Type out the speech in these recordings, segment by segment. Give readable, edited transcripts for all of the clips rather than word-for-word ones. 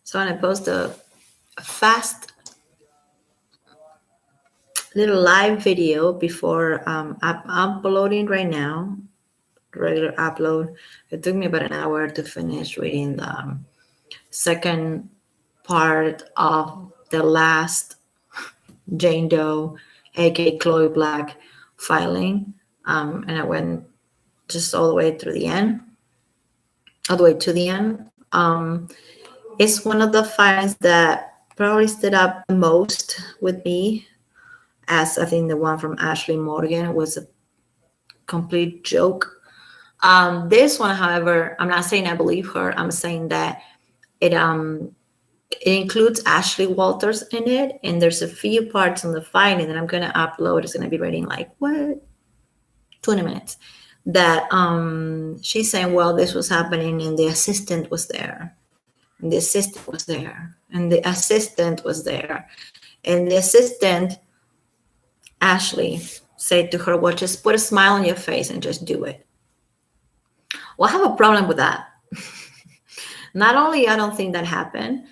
So I'm gonna post a fast little live video before I'm uploading right now. Regular upload. It took me about an hour to finish reading the second part of the last Jane Doe, aka Chloe Black, filing, and I went just all the way through the end, all the way to the end. It's one of the filings that probably stood up the most with me, as I think the one from Ashley Morgan was a complete joke. This one, however, I'm not saying I believe her. I'm saying that it includes Ashley Walters in it, and there's a few parts on the filing that I'm gonna upload. It's gonna be reading like 20 minutes. That she's saying, well, this was happening, and the assistant was there, and the assistant was there, and the assistant was there, and the assistant, Ashley, said to her, well, just put a smile on your face and just do it. Well, I have a problem with that. Not only I don't think that happened,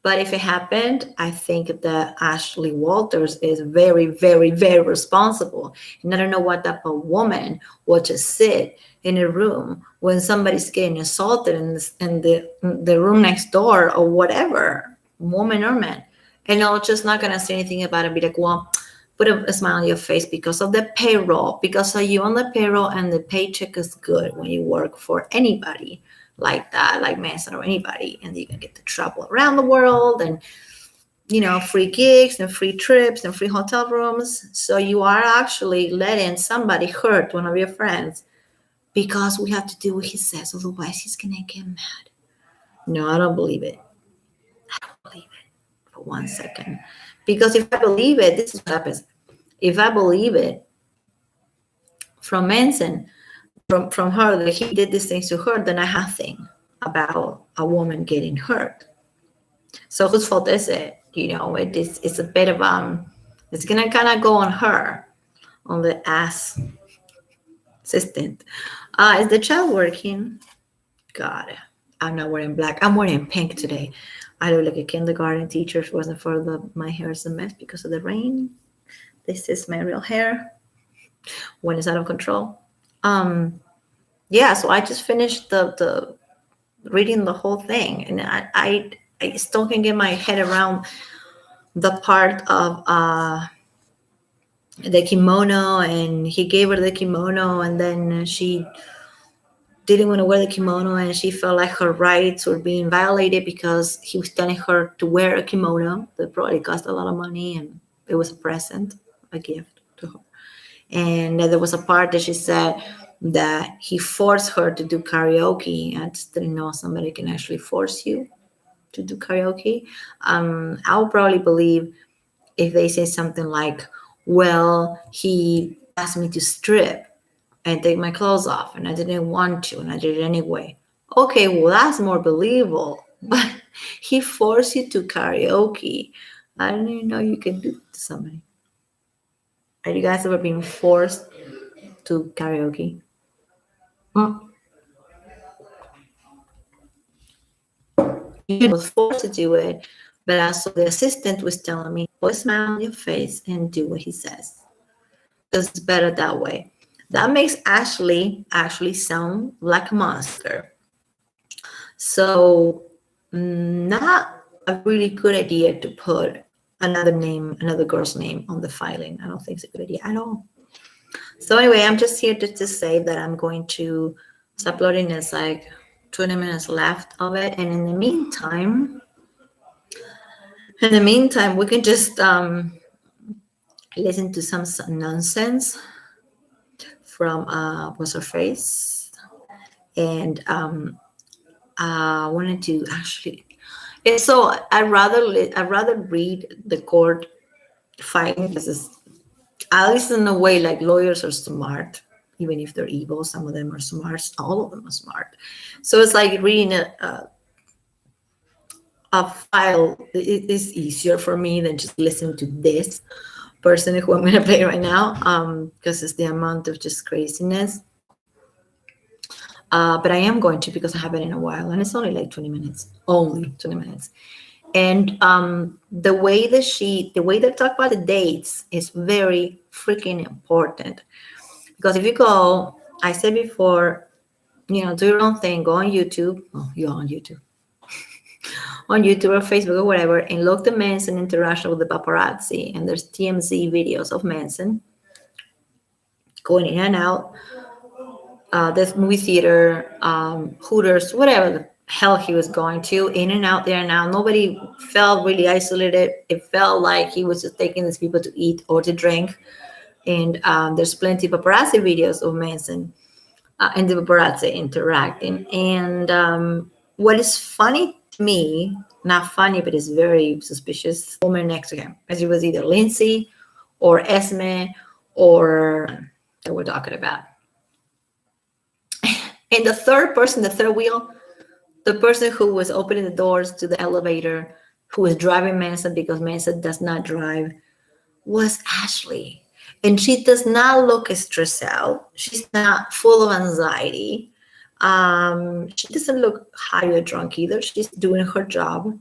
but if it happened, I think that Ashley Walters is very, very, very responsible. And I don't know what type of woman would just sit in a room when somebody's getting assaulted in the room next door or whatever, woman or man. And I'm just not going to say anything about it. Be like, well, put a smile on your face because of the payroll, because of you on the payroll, and the paycheck is good when you work for anybody like that, like Manson or anybody, and you can get to travel around the world and, free gigs and free trips and free hotel rooms. So you are actually letting somebody hurt one of your friends because we have to do what he says, otherwise he's gonna get mad. No, I don't believe it. I don't believe it for 1 second. Because if I believe it, this is what happens. If I believe it from Manson, from her, that he did these things to her, then I have to think about a woman getting hurt. So whose fault is it? It's a bit of it's gonna kind of go on her, on the ass assistant. Is the child working? God, I'm not wearing black. I'm wearing pink today. I look like a kindergarten teacher. If it wasn't for my hair is a mess because of the rain. This is my real hair when it's out of control. So I just finished the reading the whole thing, and I still can get my head around the part of the kimono, and he gave her the kimono, and then she didn't want to wear the kimono, and she felt like her rights were being violated because he was telling her to wear a kimono that probably cost a lot of money, and it was a present, a gift to her. And there was a part that she said that he forced her to do karaoke. I just didn't know somebody can actually force you to do karaoke. I'll probably believe if they say something like, well, he asked me to strip and take my clothes off, and I didn't want to, and I did it anyway. Okay, well, that's more believable. But he forced you to karaoke. I didn't even know you could do it to somebody. Are you guys ever been forced to karaoke? You was forced to do it, but also the assistant was telling me, put a smile on your face and do what he says. Because it's better that way. That makes Ashley actually sound like a monster. So, not a really good idea to put another girl's name on the filing. I don't think it's a good idea at all. So anyway, I'm just here to say that I'm going to stop uploading. There's like 20 minutes left of it. And in the meantime, we can just listen to some nonsense from what's her face. And I wanted to actually, so I'd rather read the court filing, because it's, at least in a way, like, lawyers are smart, even if they're evil. Some of them are smart. All of them are smart. So it's like reading a file. It is easier for me than just listening to this person who I'm going to play right now, because it's the amount of just craziness. But I am going to because I haven't in a while, and it's only like 20 minutes, only 20 minutes. And the way they talk about the dates is very freaking important. Because if you go, I said before, do your own thing, go on YouTube. Oh, you're on YouTube or Facebook or whatever, and look the Manson interaction with the paparazzi. And there's TMZ videos of Manson going in and out. This movie theater, Hooters, whatever the hell he was going to, in and out there and out. Nobody felt really isolated. It felt like he was just taking these people to eat or to drink. And there's plenty of paparazzi videos of Manson and the paparazzi interacting. And what is funny to me, not funny, but it's very suspicious, woman next to him, as it was either Lindsay or Esme or that we're talking about. And the third person, the third wheel, the person who was opening the doors to the elevator, who was driving Manson because Manson does not drive, was Ashley. And she does not look stressed out. She's not full of anxiety. She doesn't look high or drunk either. She's doing her job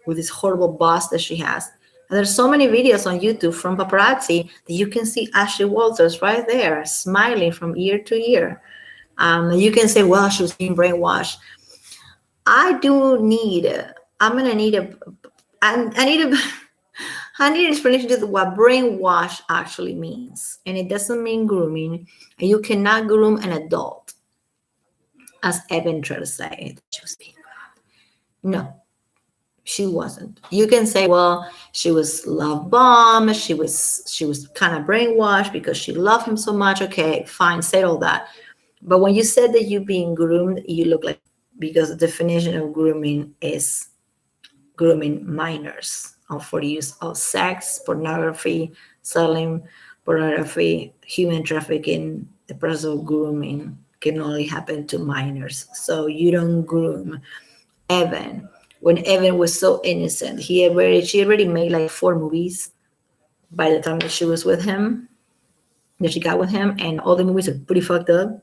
with this horrible boss that she has. And there's so many videos on YouTube from paparazzi that you can see Ashley Walters right there, smiling from ear to ear. You can say, well, she was being brainwashed. I need an explanation to what brainwash actually means. And it doesn't mean grooming. And you cannot groom an adult, as Evan tried to say. She was being groomed. No, she wasn't. You can say, well, she was love bombed. She was kind of brainwashed because she loved him so much. Okay, fine, say all that. But when you said that you're being groomed, you look like, because the definition of grooming is grooming minors for the use of sex, pornography, selling pornography, human trafficking. The process of grooming can only happen to minors. So you don't groom Evan. When Evan was so innocent, she already made like 4 movies by the time that she was with him, that she got with him, and all the movies are pretty fucked up.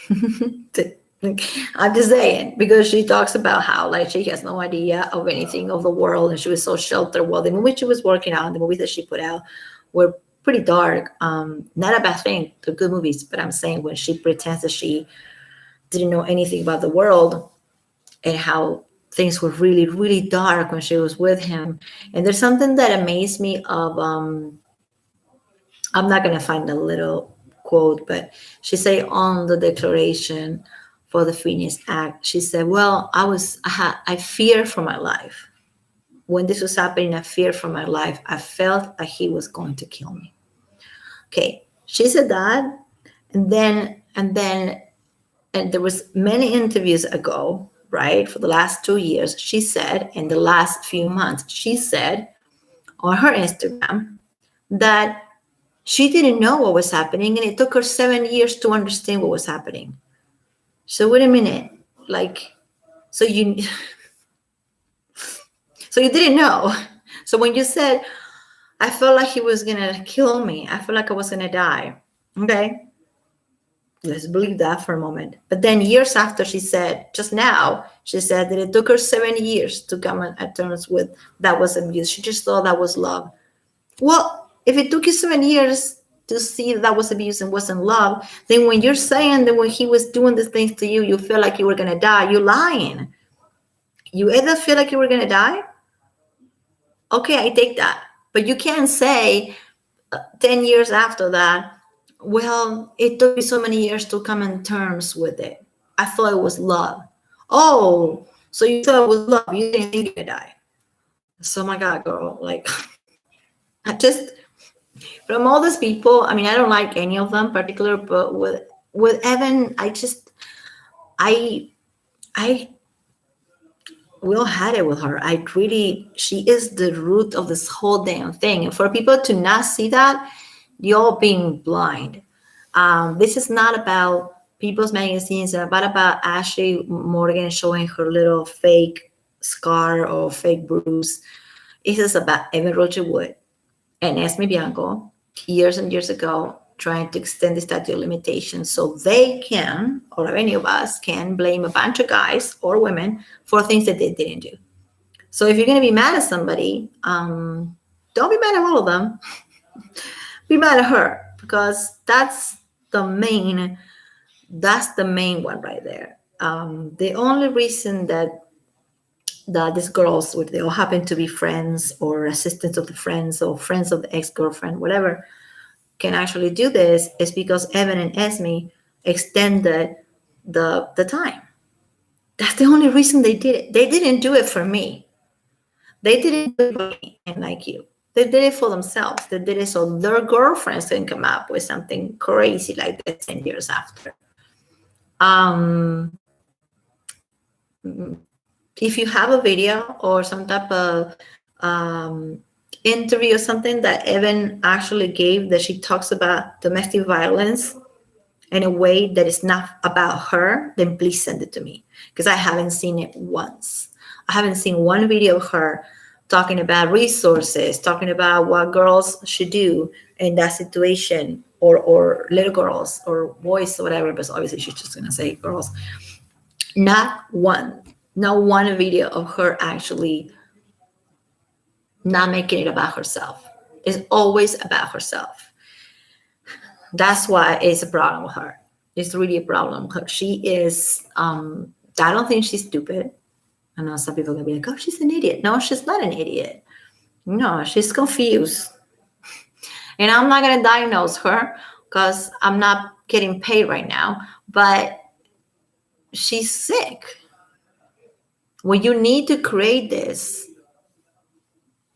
I'm just saying, because she talks about how like she has no idea of anything of the world, and she was so sheltered. Well, the movie she was working on, the movies that she put out, were pretty dark. Not a bad thing, they're good movies, but I'm saying when she pretends that she didn't know anything about the world and how things were really, really dark when she was with him. And there's something that amazed me of I'm not gonna find a little quote, but she said on the declaration for the Phoenix Act, she said, well, I feared for my life. When this was happening, I feared for my life. I felt like he was going to kill me. Okay, she said that, and there was many interviews ago, right, for the last 2 years, she said, in the last few months, she said on her Instagram that she didn't know what was happening, and it took her 7 years to understand what was happening. So wait a minute, like, so you didn't know. So when you said, I felt like he was gonna kill me, I felt like I was gonna die. Okay, let's believe that for a moment. But then years after, she said, just now, she said that it took her 7 years to come at terms with that was abuse. She just thought that was love. Well, if it took you 7 years to see that was abuse and wasn't love, then when you're saying that when he was doing these things to you, you feel like you were going to die, you're lying. You either feel like you were going to die. Okay, I take that. But you can't say 10 years after that, well, it took me so many years to come in terms with it. I thought it was love. Oh, so you thought it was love. You didn't think you could die. So my God, girl, like, I just, from all these people, I mean, I don't like any of them particular, but with Evan, I we all had it with her. She is the root of this whole damn thing. And for people to not see that, you're being blind. This is not about People's Magazines. It's about Ashley Morgan showing her little fake scar or fake bruise. It is about Evan Roger Wood and Esme Bianco years and years ago trying to extend the statute of limitations so they can, or any of us can, blame a bunch of guys or women for things that they didn't do. So if you're going to be mad at somebody, don't be mad at all of them. Be mad at her, because that's the main one right there. The only reason that these girls, they all happen to be friends or assistants of the friends or friends of the ex-girlfriend, whatever, can actually do this is because Evan and Esme extended the time. That's the only reason they did it. They didn't do it for me. They didn't do it for me and like you. They did it for themselves. They did it so their girlfriends can come up with something crazy like that 10 years after. If you have a video or some type of interview or something that Evan actually gave, that she talks about domestic violence in a way that is not about her, then please send it to me, because I haven't seen it once. I haven't seen one video of her talking about resources, talking about what girls should do in that situation, or little girls or boys or whatever, but obviously she's just gonna say girls. Not one video of her actually not making it about herself. It's always about herself. That's why it's a problem with her. It's really a problem with her. She is, I don't think she's stupid. I know some people are gonna be like, oh, she's an idiot. No, she's not an idiot. No, she's confused. And I'm not gonna diagnose her because I'm not getting paid right now, but she's sick. When you need to create this,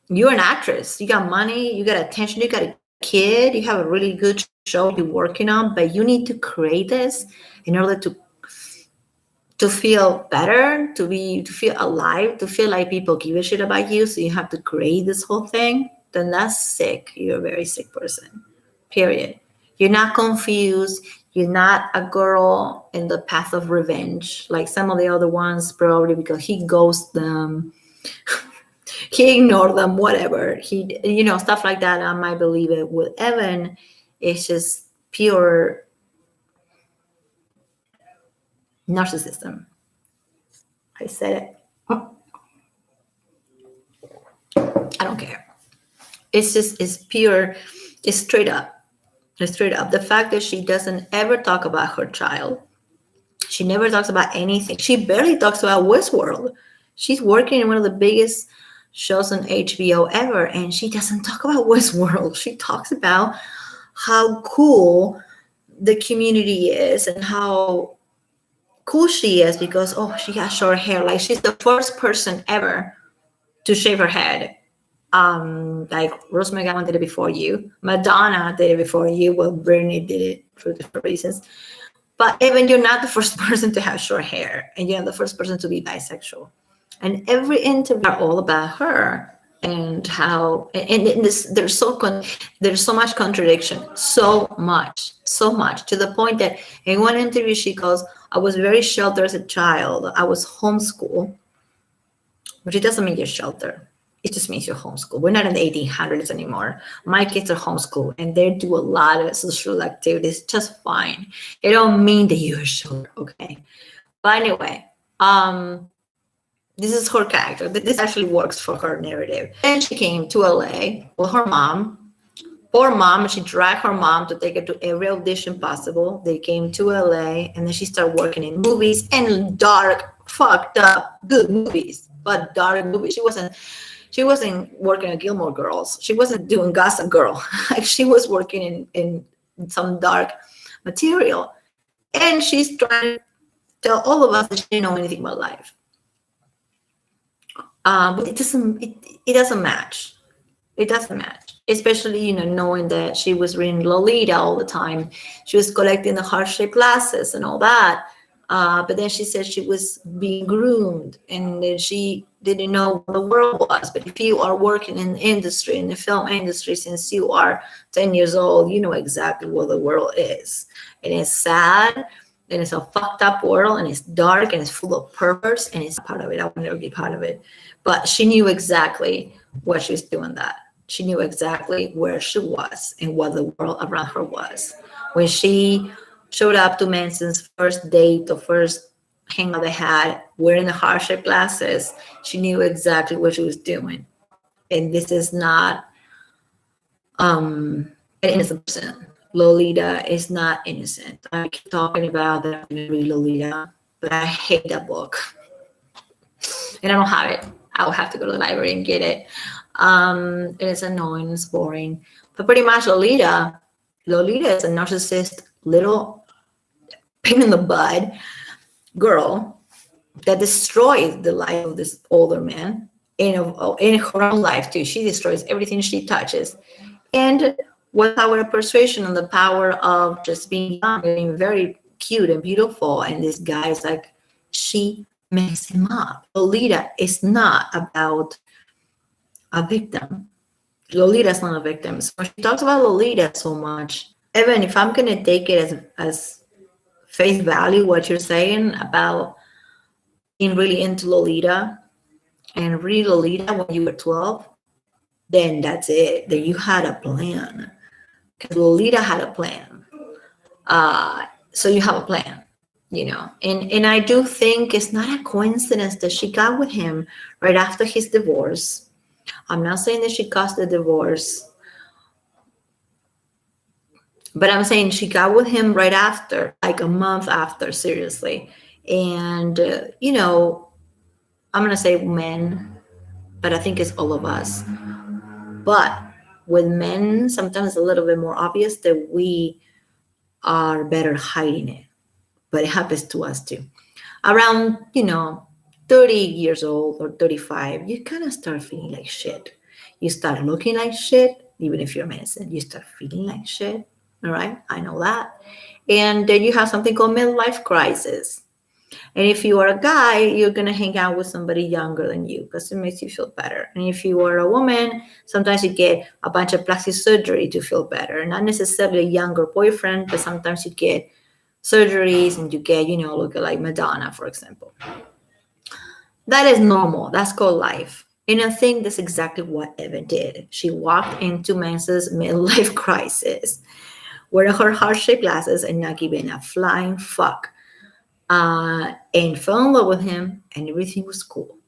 you're an actress. You got money, you got attention, you got a kid, you have a really good show you're working on, but you need to create this in order to feel better, to feel alive, to feel like people give a shit about you. So you have to create this whole thing. Then that's sick. You're a very sick person. Period. You're not confused. You're not a girl in the path of revenge like some of the other ones, probably because he ghosted them. He ignored them, whatever. Stuff like that. I might believe it. With Evan, it's just pure narcissism. I said it. I don't care. It's pure, it's straight up. It's straight up. The fact that she doesn't ever talk about her child. She never talks about anything. She barely talks about Westworld. She's working in one of the biggest shows on HBO ever, and she doesn't talk about Westworld. She talks about how cool the community is and how cool she is because, she has short hair. Like, she's the first person ever to shave her head. Like Rose McGowan did it before you. Madonna did it before you. Well, Britney did it for different reasons. But even you're not the first person to have short hair, and you're not the first person to be bisexual. And every interview are all about her and how, and there's so much contradiction, so much, to the point that in one interview she goes, I was very sheltered as a child. I was homeschooled, which it doesn't mean you're sheltered. It just means you're homeschooled. We're not in the 1800s anymore. My kids are homeschooled and they do a lot of social activities just fine. It don't mean that you're sheltered, okay? But anyway, this is her character. This actually works for her narrative. And she came to LA with her mom. Poor mom, she dragged her mom to take her to every audition possible. They came to LA and then she started working in movies, and dark, fucked up, good movies, but dark movies. She wasn't working at Gilmore Girls. She wasn't doing Gossip Girl. Like, she was working in some dark material. And she's trying to tell all of us that she didn't know anything about life. But it doesn't match. It doesn't match. Especially, knowing that she was reading Lolita all the time. She was collecting the heart-shaped glasses and all that. But then she said she was being groomed, and then she didn't know what the world was. But if you are working in the industry, in the film industry, since you are 10 years old, you know exactly what the world is. And it's sad, and it's a fucked up world, and it's dark, and it's full of perverts, and it's part of it. I will never be part of it. But she knew exactly what she was doing that. She knew exactly where she was and what the world around her was. When she showed up to Manson's first date or first hangout they had, wearing the heart-shaped glasses, she knew exactly what she was doing. And this is not an innocent person. Lolita is not innocent. I keep talking about that I'm going to read Lolita, but I hate that book. And I don't have it. I'll have to go to the library and get it. It is annoying, it's boring. But pretty much Lolita is a narcissist little pain in the butt girl that destroys the life of this older man in her own life too. She destroys everything she touches. And with power of persuasion and the power of just being young, being very cute and beautiful, and this guy is like, she makes him up. Lolita is not about a victim. Lolita is not a victim. So she talks about Lolita so much. Even if I'm gonna take it as face value, what you're saying about being really into Lolita and read Lolita when you were 12, then that's it. Then you had a plan. Because Lolita had a plan. So you have a plan, And I do think it's not a coincidence that she got with him right after his divorce. I'm not saying that she caused the divorce, but I'm saying she got with him right after, like a month after, seriously. And, I'm going to say men, but I think it's all of us. But with men, sometimes it's a little bit more obvious that we are better hiding it. But it happens to us too. Around, 30 years old or 35, you kind of start feeling like shit. You start looking like shit, even if you're Manson. You start feeling like shit. All right, I know that. And then you have something called midlife crisis. And if you are a guy, you're going to hang out with somebody younger than you because it makes you feel better. And if you are a woman, sometimes you get a bunch of plastic surgery to feel better. Not necessarily a younger boyfriend, but sometimes you get surgeries and you get, look like Madonna, for example. That is normal. That's called life. And I think that's exactly what Eva did. She walked into Manson's midlife crisis, wearing her heart-shaped glasses and not giving a flying fuck. And fell in love with him, and everything was cool.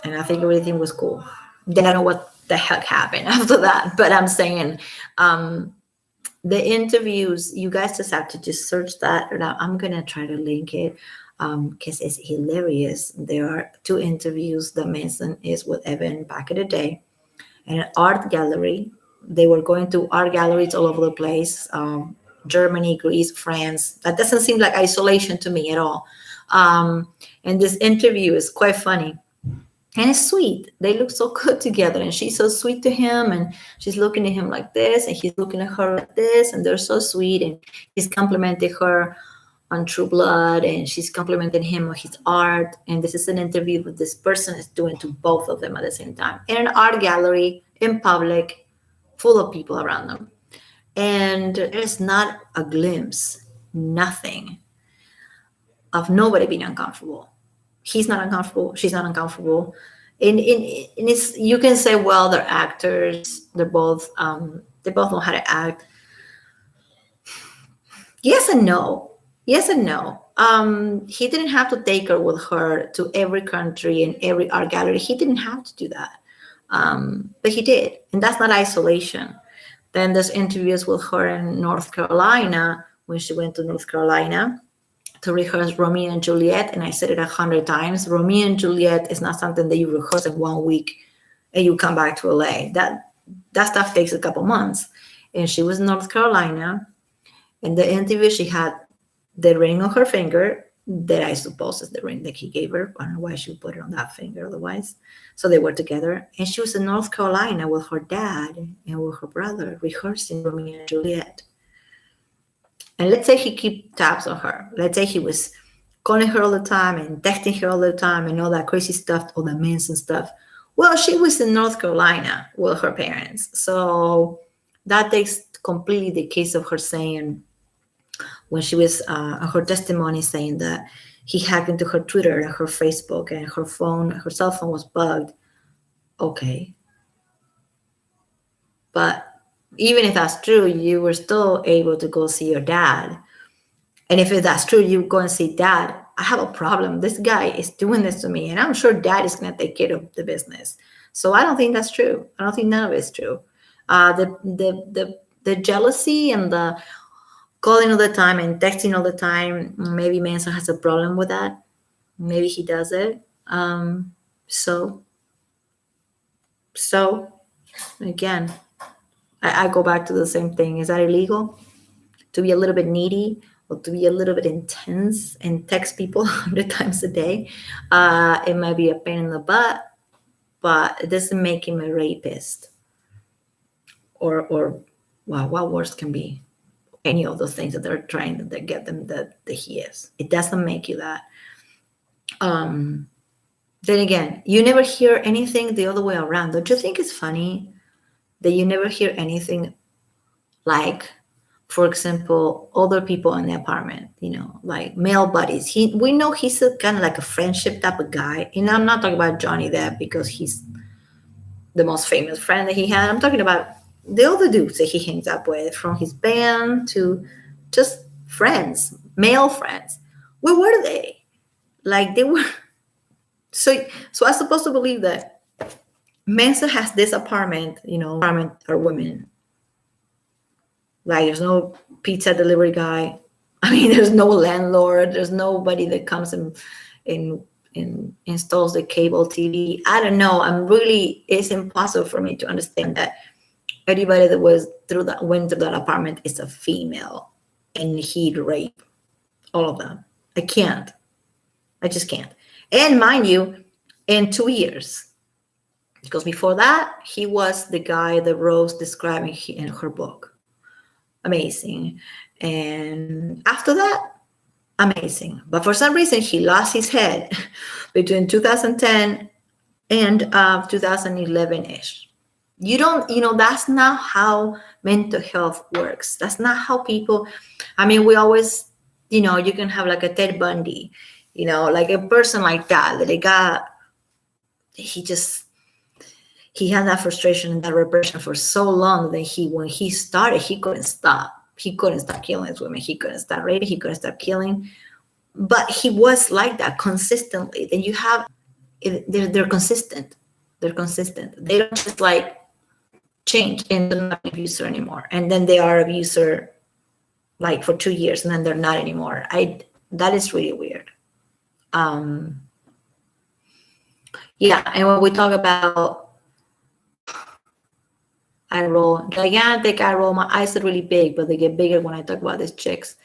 And I think everything was cool. Then I don't know what the heck happened after that, but I'm saying the interviews, you guys just have to just search that. I'm going to try to link it because it's hilarious. There are 2 interviews that Manson is with Evan back in the day in an art gallery. They were going to art galleries all over the place. Germany, Greece, France. That doesn't seem like isolation to me at all. And this interview is quite funny. And it's sweet. They look so good together. And she's so sweet to him. And she's looking at him like this. And he's looking at her like this. And they're so sweet. And he's complimenting her on True Blood. And she's complimenting him on his art. And this is an interview that this person is doing to both of them at the same time. In an art gallery, in public, full of people around them. And there's not a glimpse, nothing of nobody being uncomfortable. He's not uncomfortable. She's not uncomfortable. And it's, you can say, well, they're actors. They both know how to act. Yes and no. Yes and no. He didn't have to take her with her to every country and every art gallery. He didn't have to do that. But he did. And that's not isolation. Then there's interviews with her in North Carolina when she went to North Carolina to rehearse Romeo and Juliet. And I said it 100 times. Romeo and Juliet is not something that you rehearse in 1 week and you come back to LA. That stuff takes a couple months. And she was in North Carolina. In the interview, she had the ring on her finger that I suppose is the ring that he gave her. I don't know why she would put it on that finger otherwise. So they were together. And she was in North Carolina with her dad and with her brother rehearsing Romeo and Juliet. And let's say he kept tabs on her. Let's say he was calling her all the time and texting her all the time and all that crazy stuff, all the Manson stuff. Well, she was in North Carolina with her parents. So that takes completely the case of her saying, when she was her testimony saying that he hacked into her Twitter and her Facebook and her cell phone was bugged. Okay. But even if that's true, you were still able to go see your dad. And if that's true, you go and see dad. I have a problem. This guy is doing this to me, and I'm sure dad is going to take care of the business. So I don't think that's true. I don't think none of it's true. The jealousy and the calling all the time and texting all the time. Maybe Manson has a problem with that. Maybe he does it. So again, I go back to the same thing. Is that illegal? To be a little bit needy or to be a little bit intense and text people 100 times a day, it might be a pain in the butt, but it doesn't make him a rapist. Or well, what worse can be? Any of those things that they're trying to get them that he is. It doesn't make you that. Then again, you never hear anything the other way around. Don't you think it's funny that you never hear anything like, for example, other people in the apartment, like male buddies. We know he's a kind of like a friendship type of guy. And I'm not talking about Johnny Depp because he's the most famous friend that he had. I'm talking about the other dudes that he hangs up with, from his band to just friends, male friends. Where were they? Like they were. So I'm supposed to believe that Manson has this apartment, apartment are women. Like there's no pizza delivery guy. I mean, there's no landlord. There's nobody that comes and installs the cable TV. I don't know. It's impossible for me to understand that everybody that went through that apartment is a female and he'd rape all of them. I just can't. And mind you, in 2 years, because before that, he was the guy that Rose described in her book. Amazing. And after that, amazing. But for some reason, he lost his head between 2010 and 2011-ish. That's not how mental health works. That's not how people, we always, you can have like a Ted Bundy, like a person like that he had that frustration and that repression for so long that when he started, he couldn't stop. He couldn't stop killing his women. He couldn't stop raping. He couldn't stop killing. But he was like that consistently. Then you have, they're consistent. They're consistent. They don't just like change and they're not an abuser anymore. And then they are abuser like for 2 years and then they're not anymore. That is really weird. Yeah, and when we talk about eye roll, gigantic eye roll, my eyes are really big, but they get bigger when I talk about these chicks.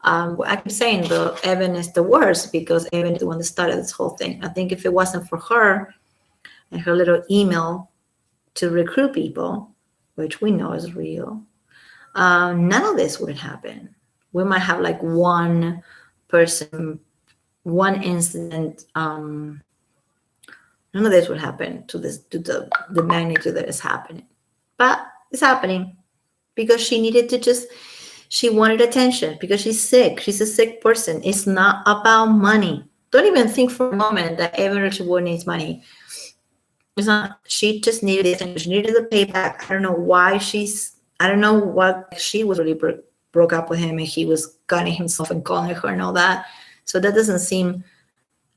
I keep saying Evan is the worst because Evan is the one that started this whole thing. I think if it wasn't for her and her little email to recruit people, which we know is real, none of this would happen. We might have like one person, one incident. None of this would happen to the magnitude that is happening. But it's happening because she wanted attention because she's sick. She's a sick person. It's not about money. Don't even think for a moment that Evan Rachel Wood needs money. It's not. She just needed attention. She needed the payback. I don't know why I don't know what she was really broke up with him and he was gunning himself and calling her and all that. So that doesn't seem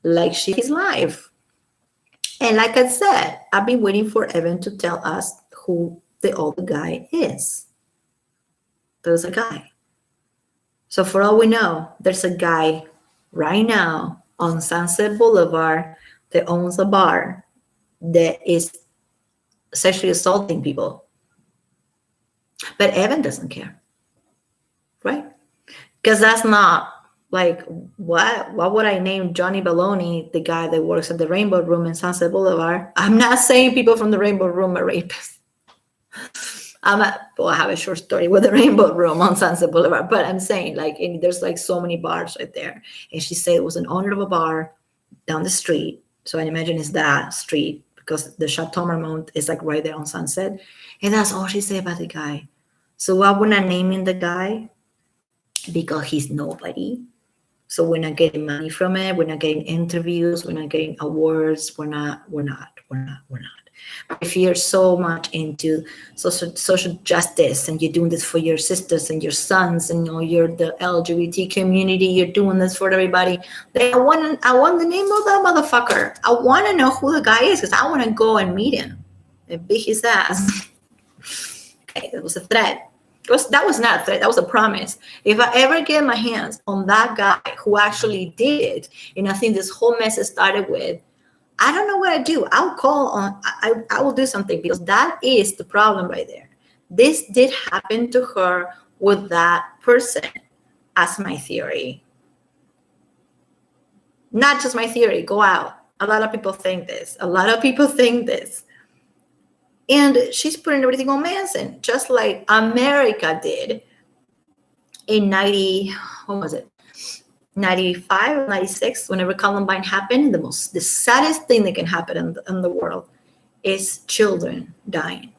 like she's his life. And like I said, I've been waiting for Evan to tell us who the other guy is. There's a guy. So for all we know, there's a guy right now on Sunset Boulevard that owns a bar that is sexually assaulting people. But Evan doesn't care, right? Because that's not like, what would I name Johnny Baloney, the guy that works at the Rainbow Room in Sunset Boulevard? I'm not saying people from the Rainbow Room are rapists. I have a short story with the Rainbow Room on Sunset Boulevard, but I'm saying there's like so many bars right there. And she said it was an owner of a bar down the street. So I imagine it's that street because the Chateau Marmont is like right there on Sunset. And that's all she said about the guy. So why we're not naming the guy? Because he's nobody. So we're not getting money from it. We're not getting interviews. We're not getting awards. We're not. If you're so much into social justice and you're doing this for your sisters and your sons and you're the LGBT community, you're doing this for everybody, then I want the name of that motherfucker. I want to know who the guy is because I want to go and meet him and beat his ass. Okay, that was a threat. That was not a threat. That was a promise. If I ever get my hands on that guy who actually did it, and I think this whole mess started with, I don't know what I do. I'll call on, I will do something because that is the problem right there. This did happen to her with that person, as my theory. Not just my theory, go out. A lot of people think this. And she's putting everything on Manson, just like America did in 95 or 96, whenever Columbine happened. The saddest thing that can happen in the world is children dying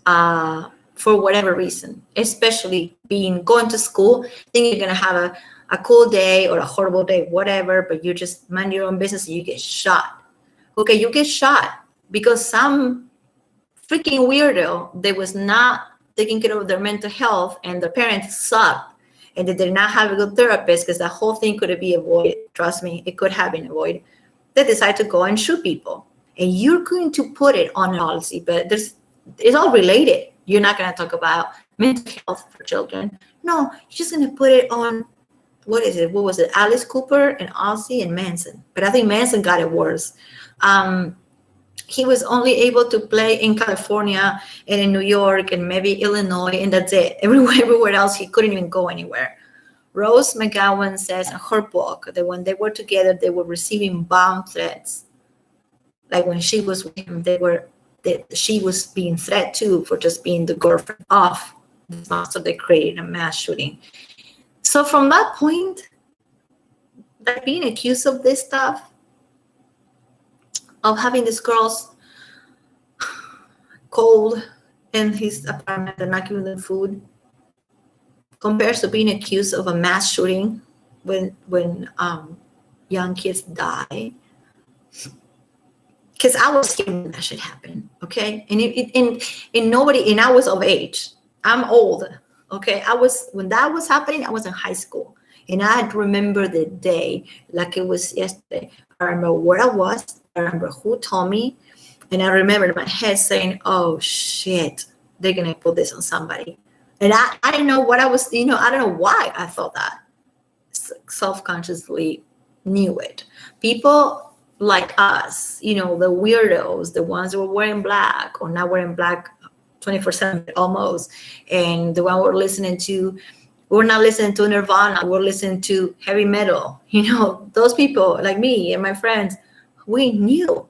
for whatever reason, especially going to school, thinking you're going to have a cool day or a horrible day, whatever, but you just mind your own business and you get shot. Okay, you get shot because some freaking weirdo that was not taking care of their mental health and their parents sucked and they did not have a good therapist, because that whole thing could be avoided. Trust me, it could have been avoided. They decide to go and shoot people. And you're going to put it on policy, but it's all related. You're not going to talk about mental health for children. No, you're just going to put it on, what was it? Alice Cooper and Ozzy and Manson. But I think Manson got it worse. He was only able to play in California and in New York and maybe Illinois, and that's it. Everywhere else, he couldn't even go anywhere. Rose McGowan says in her book that when they were together, they were receiving bomb threats. Like when she was with him, she was being threatened too for just being the girlfriend of the monster that created a mass shooting. So from that point, like being accused of this stuff, of having these girls cold in his apartment and not giving them food, compares to being accused of a mass shooting when young kids die. Because I was scared when that shit happened, okay? And nobody, and I was of age. I'm old, okay? When that was happening, I was in high school. And I remember the day like it was yesterday. I remember where I was. I remember who told me, and I remember in my head saying, oh shit, they're gonna put this on somebody. And I didn't know what I was, I don't know why I thought that. Self-consciously knew it. People like us, the weirdos, the ones that were wearing black or not wearing black 24/7 almost, and the one we're not listening to Nirvana, we're listening to heavy metal, those people like me and my friends, we knew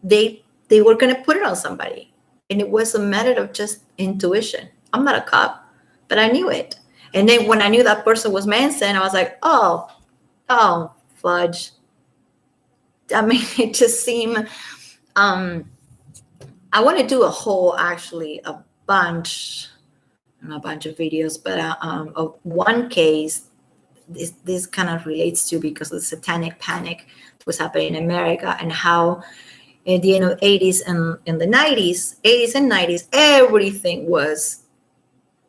they were going to put it on somebody. And it was a matter of just intuition. I'm not a cop, but I knew it. And then when I knew that person was Manson, I was like, oh, fudge. I mean, it just seemed, I want to do a bunch of videos, but of one case, this kind of relates to, because of the satanic panic that was happening in America, and how at the end of the 80s and in the 80s and 90s, everything was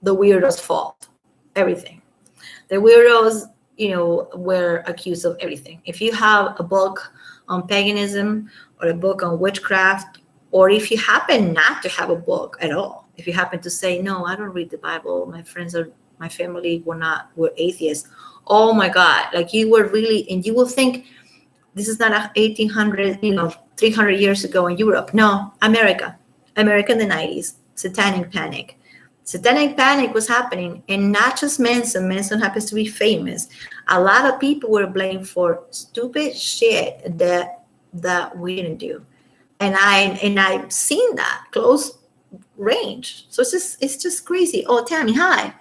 the weirdos' fault. Everything. The weirdos, were accused of everything. If you have a book on paganism or a book on witchcraft, or if you happen not to have a book at all, if you happen to say, no, I don't read the Bible, my family were atheists. Oh my God, like you were really, and you will think this is not 1800, 300 years ago in Europe. No, America in the 90s, satanic panic. Satanic panic was happening, and not just Manson. Manson happens to be famous. A lot of people were blamed for stupid shit that we didn't do. And I've seen that close range. So it's just crazy. Oh, Tammy, hi.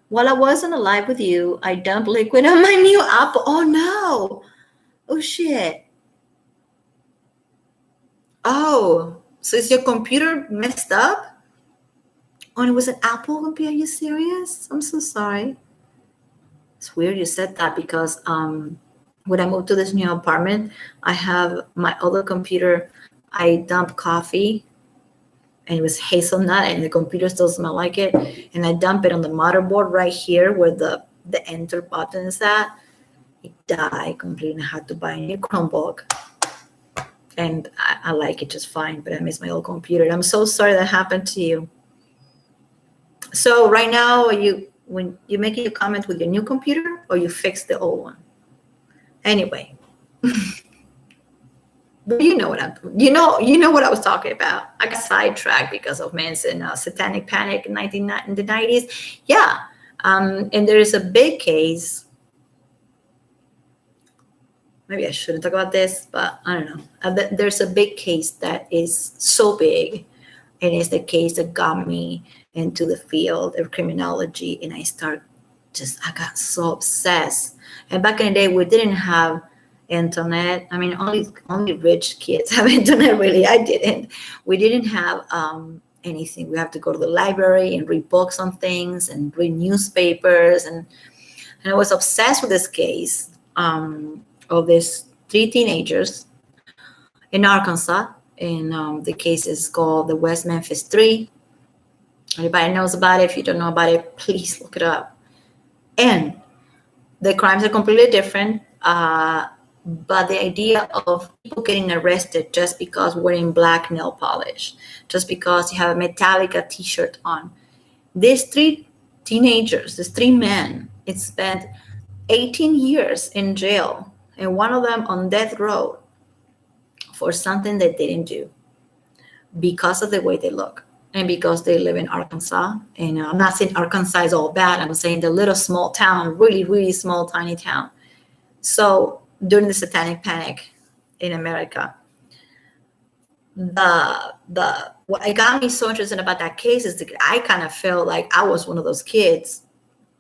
While I wasn't alive with you, I dumped liquid on my new Apple. Oh no. Oh shit. Oh, so is your computer messed up? Oh, and it was an Apple computer? Are you serious? I'm so sorry. It's weird you said that, because when I moved to this new apartment, I have my other computer I dumped coffee, and it was hazelnut, and the computer still smelled like it. And I dump it on the motherboard right here where the enter button is at. It died completely. I had to buy a new Chromebook, and I like it just fine. But I miss my old computer. I'm so sorry that happened to you. So right now, when you making your comment with your new computer, or you fix the old one? Anyway. But you know what what I was talking about. I got sidetracked because of Manson, Satanic Panic in the 90s. Yeah, and there is a big case. Maybe I shouldn't talk about this, but I don't know. There's a big case that is so big, and it's the case that got me into the field of criminology, and I got so obsessed. And back in the day, we didn't have internet. I mean, only rich kids have internet. Really, I didn't. We didn't have anything. We have to go to the library and read books on things and read newspapers, and I was obsessed with this case of these 3 teenagers in Arkansas. And the case is called the West Memphis Three. Anybody knows about it? If you don't know about it, please look it up. And the crimes are completely different. But the idea of people getting arrested just because wearing black nail polish, just because you have a Metallica t-shirt on. These 3 teenagers, these 3 men, it spent 18 years in jail, and one of them on death row for something they didn't do because of the way they look and because they live in Arkansas. And I'm not saying Arkansas is all bad. I'm saying the little small town, really, really small, tiny town. So during the Satanic Panic in America, what got me so interested about that case is that I kind of felt like I was one of those kids,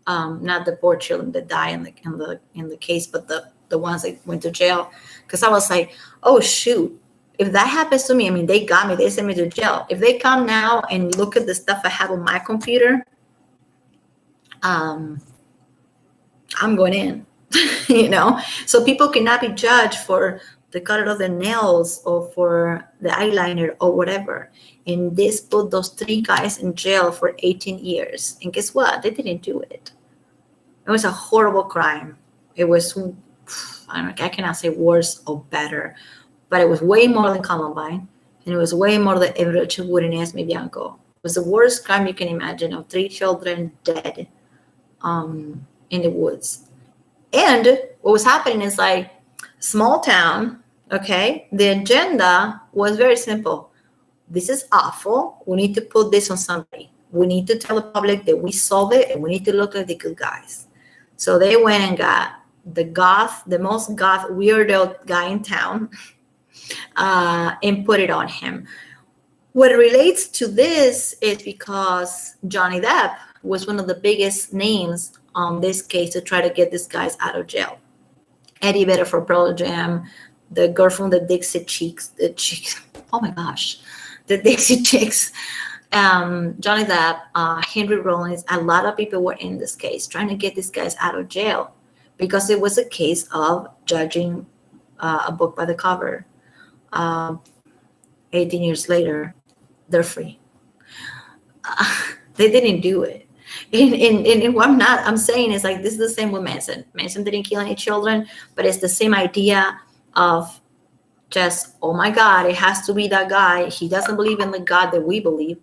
not the poor children that die in the case, but the ones that went to jail. Because I was like, oh shoot, if that happens to me, I mean, they got me, they sent me to jail. If they come now and look at the stuff I have on my computer, I'm going in. So people cannot be judged for the color of the nails or for the eyeliner or whatever. And this put those 3 guys in jail for 18 years. And guess what? They didn't do it. It was a horrible crime. It was, I cannot say worse or better, but it was way more than Columbine. And it was way more than El Wilderness Bianco. It was the worst crime you can imagine, of 3 children dead in the woods. And what was happening is like small town, okay? The agenda was very simple. This is awful. We need to put this on somebody. We need to tell the public that we solved it, and we need to look like the good guys. So they went and got the most goth, weirdo guy in town, and put it on him. What relates to this is because Johnny Depp was one of the biggest names on this case to try to get these guys out of jail. Eddie Vedder for Pearl Jam, the girl from the Dixie Chicks, oh my gosh, the Dixie Chicks, Johnny Depp, Henry Rollins, a lot of people were in this case trying to get these guys out of jail because it was a case of judging a book by the cover. 18 years later, they're free. They didn't do it. And what I'm saying is, like, this is the same with Manson. Manson didn't kill any children, but it's the same idea of just, oh my God, it has to be that guy. He doesn't believe in the God that we believe,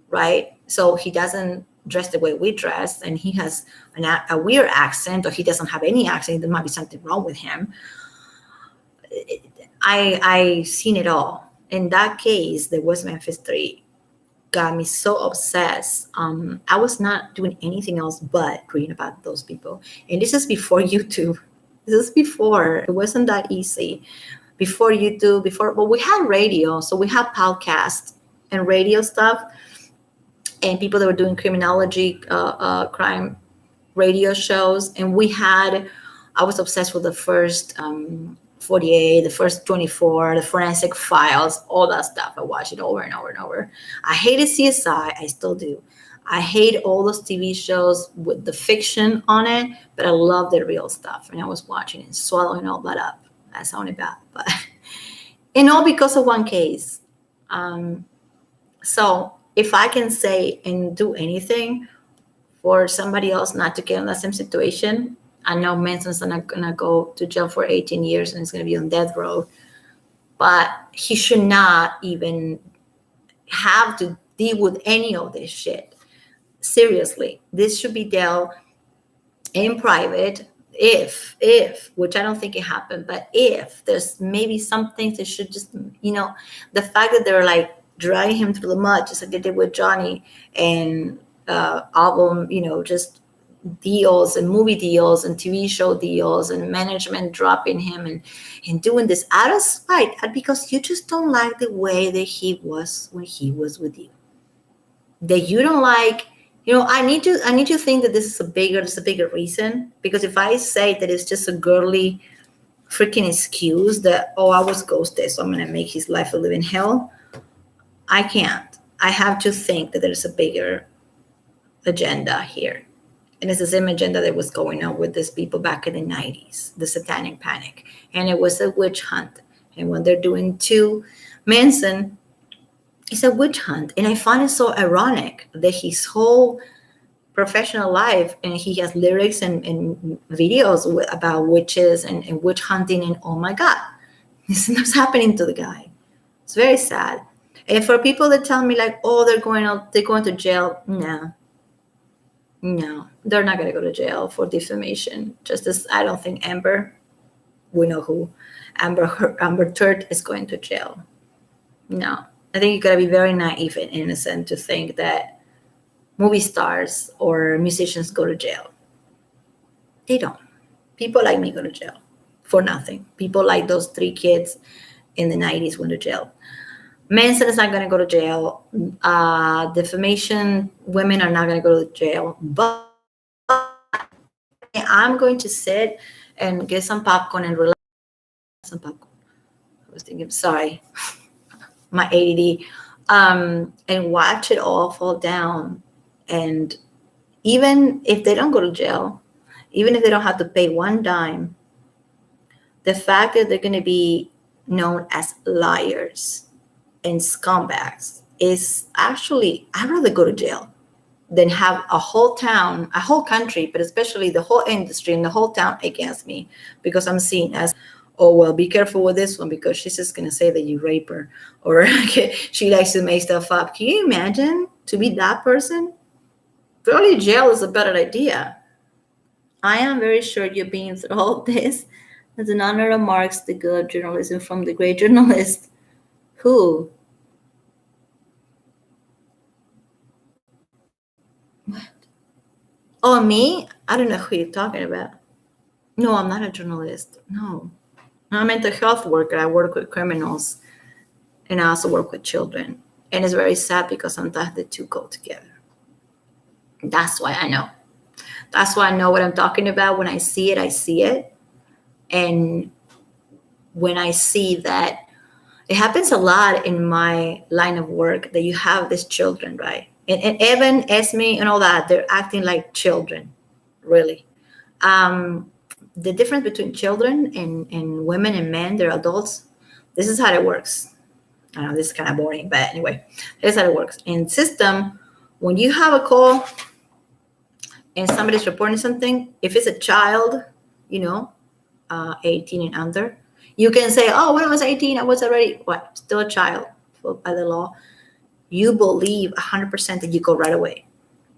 right? So he doesn't dress the way we dress, and he has a weird accent, or he doesn't have any accent. There might be something wrong with him. I seen it all. In that case, the West Memphis Three got me so obsessed. I was not doing anything else but reading about those people. And this is before YouTube. This is before. It wasn't that easy. Before YouTube, but we had radio. So we had podcasts and radio stuff. And people that were doing criminology, crime radio shows. And I was obsessed with the first 48, the first 24, the Forensic Files, all that stuff. I watched it over and over and over. I hated CSI. I still do. I hate all those TV shows with the fiction on it, but I love the real stuff. And I was watching and swallowing all that up. That sounded bad. But and all because of one case. So if I can say and do anything for somebody else not to get in that same situation, I know Manson's not gonna go to jail for 18 years and he's gonna be on death row, but he should not even have to deal with any of this shit. Seriously, this should be dealt in private. If which I don't think it happened, but if there's maybe some things that should just, the fact that they're like dragging him through the mud just like they did with Johnny, and album, just deals and movie deals and TV show deals and management dropping him and doing this out of spite, because you just don't like the way that he was when he was with you. That you don't like, I need to think that this is a bigger reason, because if I say that it's just a girly freaking excuse that, oh, I was ghosted, so I'm gonna make his life a living hell, I can't. I have to think that there's a bigger agenda here. And it's the same agenda that was going on with these people back in the 90s, the satanic panic. And it was a witch hunt. And when they're doing to Manson, it's a witch hunt. And I find it so ironic that his whole professional life, and he has lyrics and videos about witches and witch hunting, and oh my God, this is what's happening to the guy. It's very sad. And for people that tell me like, oh, they're going to jail, no, they're not going to go to jail for defamation. Just as I don't think Amber, we know who, Amber Heard is going to jail. No, I think you got to be very naive and innocent to think that movie stars or musicians go to jail. They don't. People like me go to jail for nothing. People like those 3 kids in the 90s went to jail. Manson is not going to go to jail. Defamation, women are not going to go to jail. But I'm going to sit and get some popcorn and relax. Some popcorn. I was thinking, sorry, my ADD. And watch it all fall down. And even if they don't go to jail, even if they don't have to pay one dime, the fact that they're going to be known as liars and scumbags is actually, I'd rather go to jail than have a whole town, a whole country, but especially the whole industry and the whole town against me, because I'm seen as, oh, well, be careful with this one because she's just going to say that you rape her, or she likes to make stuff up. Can you imagine to be that person? Probably jail is a better idea. I am very sure you're being through all this as an honor of Marx, the good journalism from the great journalist. Who? What? Oh, me? I don't know who you're talking about. No, I'm not a journalist. No. I'm a mental health worker. I work with criminals and I also work with children. And it's very sad because sometimes the two go together. That's why I know. That's why I know what I'm talking about. When I see it, I see it. And when I see that, it happens a lot in my line of work that you have these children, right? And Evan, Esme, and all that, they're acting like children, really. The difference between children and women and men, they're adults. This is how it works. I know this is kind of boring, but anyway, this is how it works. In system, when you have a call and somebody's reporting something, if it's a child, 18 and under, you can say, oh, when I was 18, I was already, still a child by the law. You believe 100% that you go right away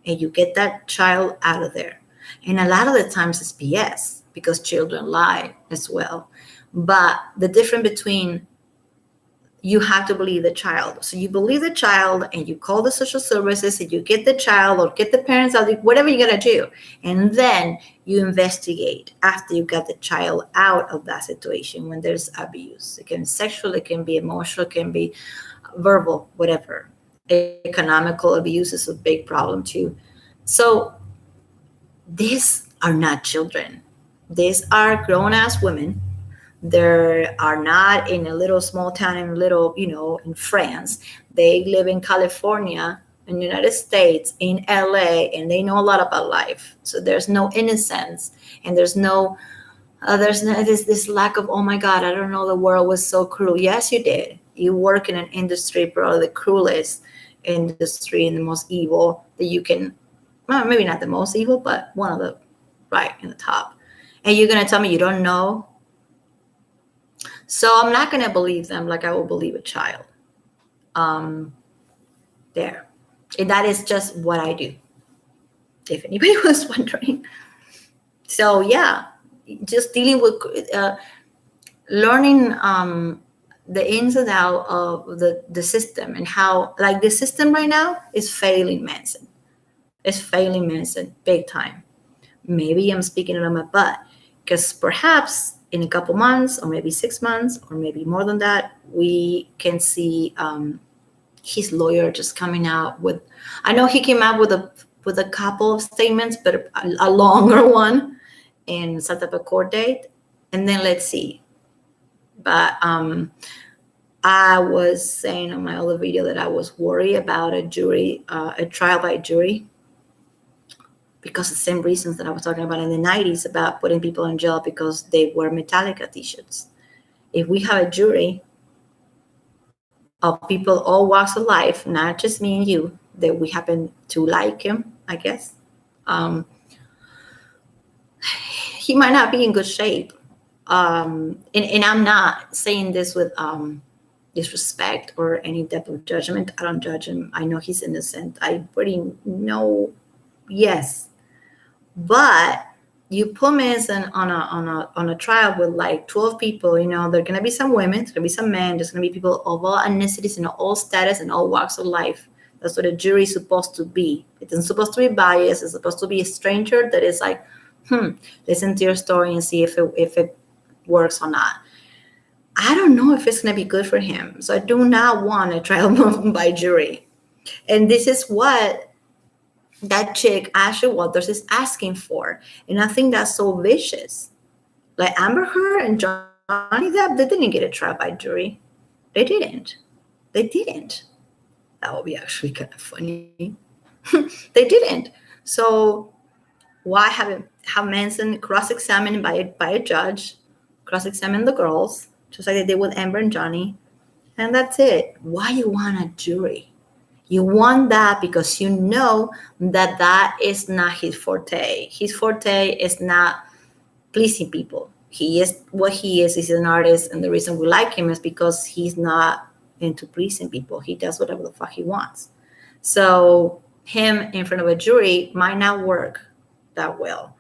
and you get that child out of there. And a lot of the times it's BS because children lie as well. But the difference between, you have to believe the child. So you believe the child and you call the social services and you get the child or get the parents out, whatever you're going to do. And then you investigate after you got the child out of that situation when there's abuse. It can be sexual, it can be emotional, it can be verbal, whatever. Economical abuse is a big problem too. So these are not children. These are grown-ass women. They are not in a little small town in France. They live in California, in the United States, in LA, and they know a lot about life. So there's no innocence and there's no There's this lack of, oh my God, I don't know, the world was so cruel. Yes, you did. You work in an industry, probably the cruelest industry and the most evil that you can, well, maybe not the most evil, but one of the right in the top. And you're gonna tell me you don't know? So I'm not gonna believe them like I will believe a child. There. And that is just what I do, if anybody was wondering. So yeah, just dealing with learning the ins and out of the system, and how, like, the system right now is failing Manson. It's failing Manson big time. Maybe I'm speaking out of my butt, because perhaps in a couple months, or maybe 6 months, or maybe more than that, we can see his lawyer just coming out with, I know he came out with a couple of statements, but a longer one, and set up a court date, and then let's see. But I was saying on my other video that I was worried about a trial by jury, because the same reasons that I was talking about in the 90s about putting people in jail because they wear Metallica t-shirts. If we have a jury of people all walks of life, not just me and you, that we happen to like him, I guess, he might not be in good shape. And I'm not saying this with disrespect or any depth of judgment. I don't judge him. I know he's innocent. I pretty know, yes. But you put Manson on a trial with like 12 people, you know, there are gonna be some women, there's gonna be some men, there's gonna be people of all ethnicities and all status and all walks of life. That's what a jury is supposed to be. It isn't supposed to be biased. It's supposed to be a stranger that is like, listen to your story and see if it works or not. I don't know if it's going to be good for him. So I do not want a trial by jury. And this is what that chick, Ashley Walters, is asking for. And I think that's so vicious. Like Amber Heard and Johnny Depp, they didn't get a trial by jury. They didn't. That would be actually kind of funny. They didn't. So why have Manson cross-examined by a judge, cross-examine the girls, just like they did with Amber and Johnny, and that's it? Why you want a jury? You want that because you know that is not his forte. His forte is not pleasing people. He is what he is. He's an artist, and the reason we like him is because he's not into pleasing people. He does whatever the fuck he wants. So him in front of a jury might not work that well.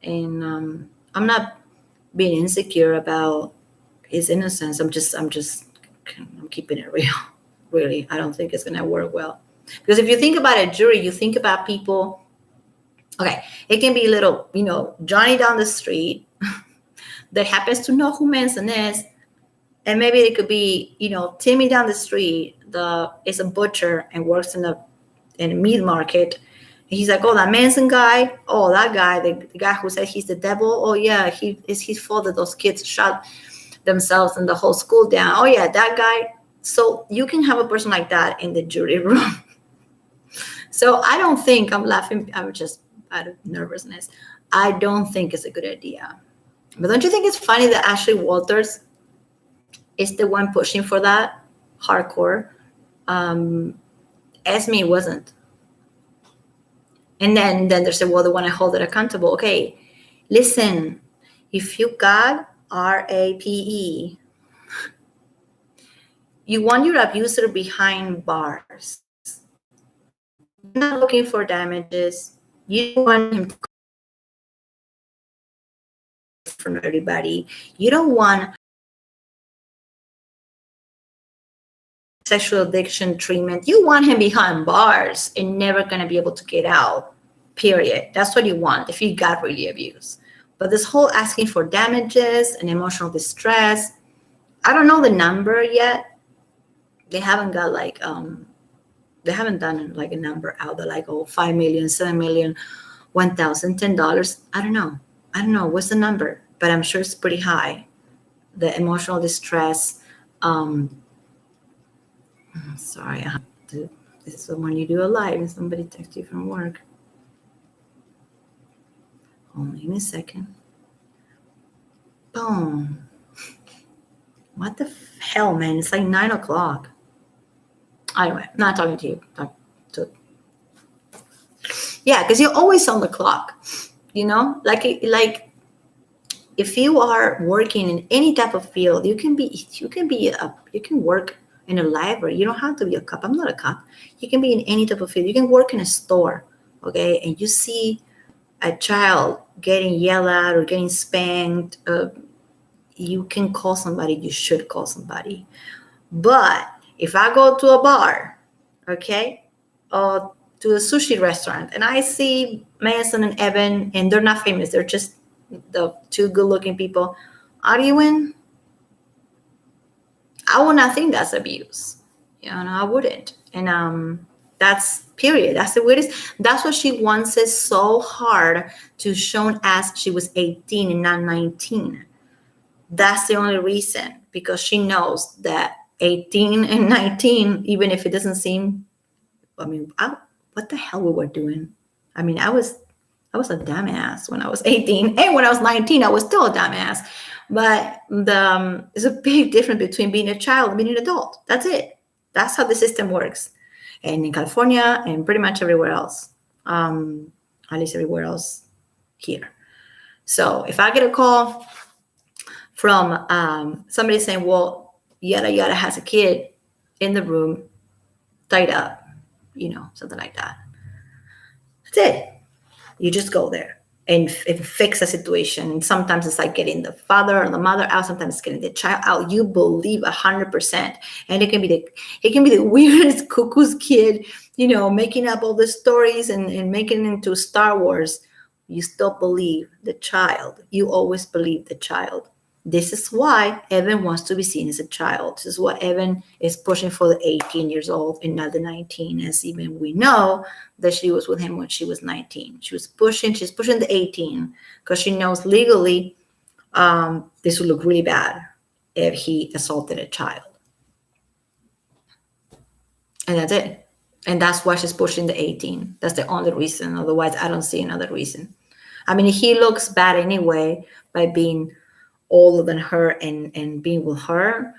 And I'm not being insecure about his innocence. I'm keeping it real. Really, I don't think it's gonna work well. Because if you think about a jury, you think about people. Okay, it can be little, Johnny down the street that happens to know who Manson is, and maybe it could be, Timmy down the street is a butcher and works in a meat market. He's like, oh, that Manson guy, oh, that guy, the guy who said he's the devil. Oh yeah, it's his fault that those kids shot themselves and the whole school down. Oh yeah, that guy. So you can have a person like that in the jury room. So I don't think, I'm laughing, I'm just out of nervousness. I don't think it's a good idea. But don't you think it's funny that Ashley Walters is the one pushing for that hardcore? Esme wasn't. And then there's the want to hold it accountable. Okay, listen, if you got RAPE, you want your abuser behind bars. You're not looking for damages. You don't want him to from everybody. You don't want sexual addiction treatment. You want him behind bars and never going to be able to get out, period. That's what you want if you got really abused. But this whole asking for damages and emotional distress, I don't know the number yet. They haven't got they haven't done like a number out there, like, oh, 5 million, 7 million, 1,000, $10. I don't know. What's the number? But I'm sure it's pretty high. The emotional distress. Sorry, I have to. This is when you do a live and somebody texts you from work. Hold on a second. Boom. What the hell, man? It's like 9 o'clock. Anyway, not talking to you. Yeah, because you're always on the clock. Like if you are working in any type of field, you can work in a library. You don't have to be a cop. I'm not a cop. You can be in any type of field. You can work in a store, okay, and you see a child getting yelled at or getting spanked. You can call somebody. You should call somebody. But if I go to a bar, okay, or to a sushi restaurant, and I see Manson and Evan, and they're not famous, they're just the two good-looking people arguing, I would not think that's abuse. I wouldn't. And that's period. That's the weirdest. That's what she wants it so hard to show as she was 18 and not 19. That's the only reason, because she knows that 18 and 19, even if it doesn't seem, what the hell we were doing? I was a dumbass when I was 18, and when I was 19, I was still a dumbass. But there's a big difference between being a child and being an adult. That's it. That's how the system works. And in California and pretty much everywhere else, at least everywhere else here. So if I get a call from somebody saying, well, yada yada has a kid in the room, tied up, something like that. That's it. You just go there and fix a situation. And sometimes it's like getting the father or the mother out. Sometimes it's getting the child out. You believe 100%, and it can be the weirdest cuckoo's kid, making up all the stories and making it into Star Wars. You still believe the child. You always believe the child. This is why Evan wants to be seen as a child. This is what Evan is pushing for, the 18 years old and not the 19, as even we know that she was with him when she was 19. She's pushing the 18 because she knows legally this would look really bad if he assaulted a child. And that's it. And that's why she's pushing the 18. That's the only reason. Otherwise, I don't see another reason. He looks bad anyway by being older than her and being with her.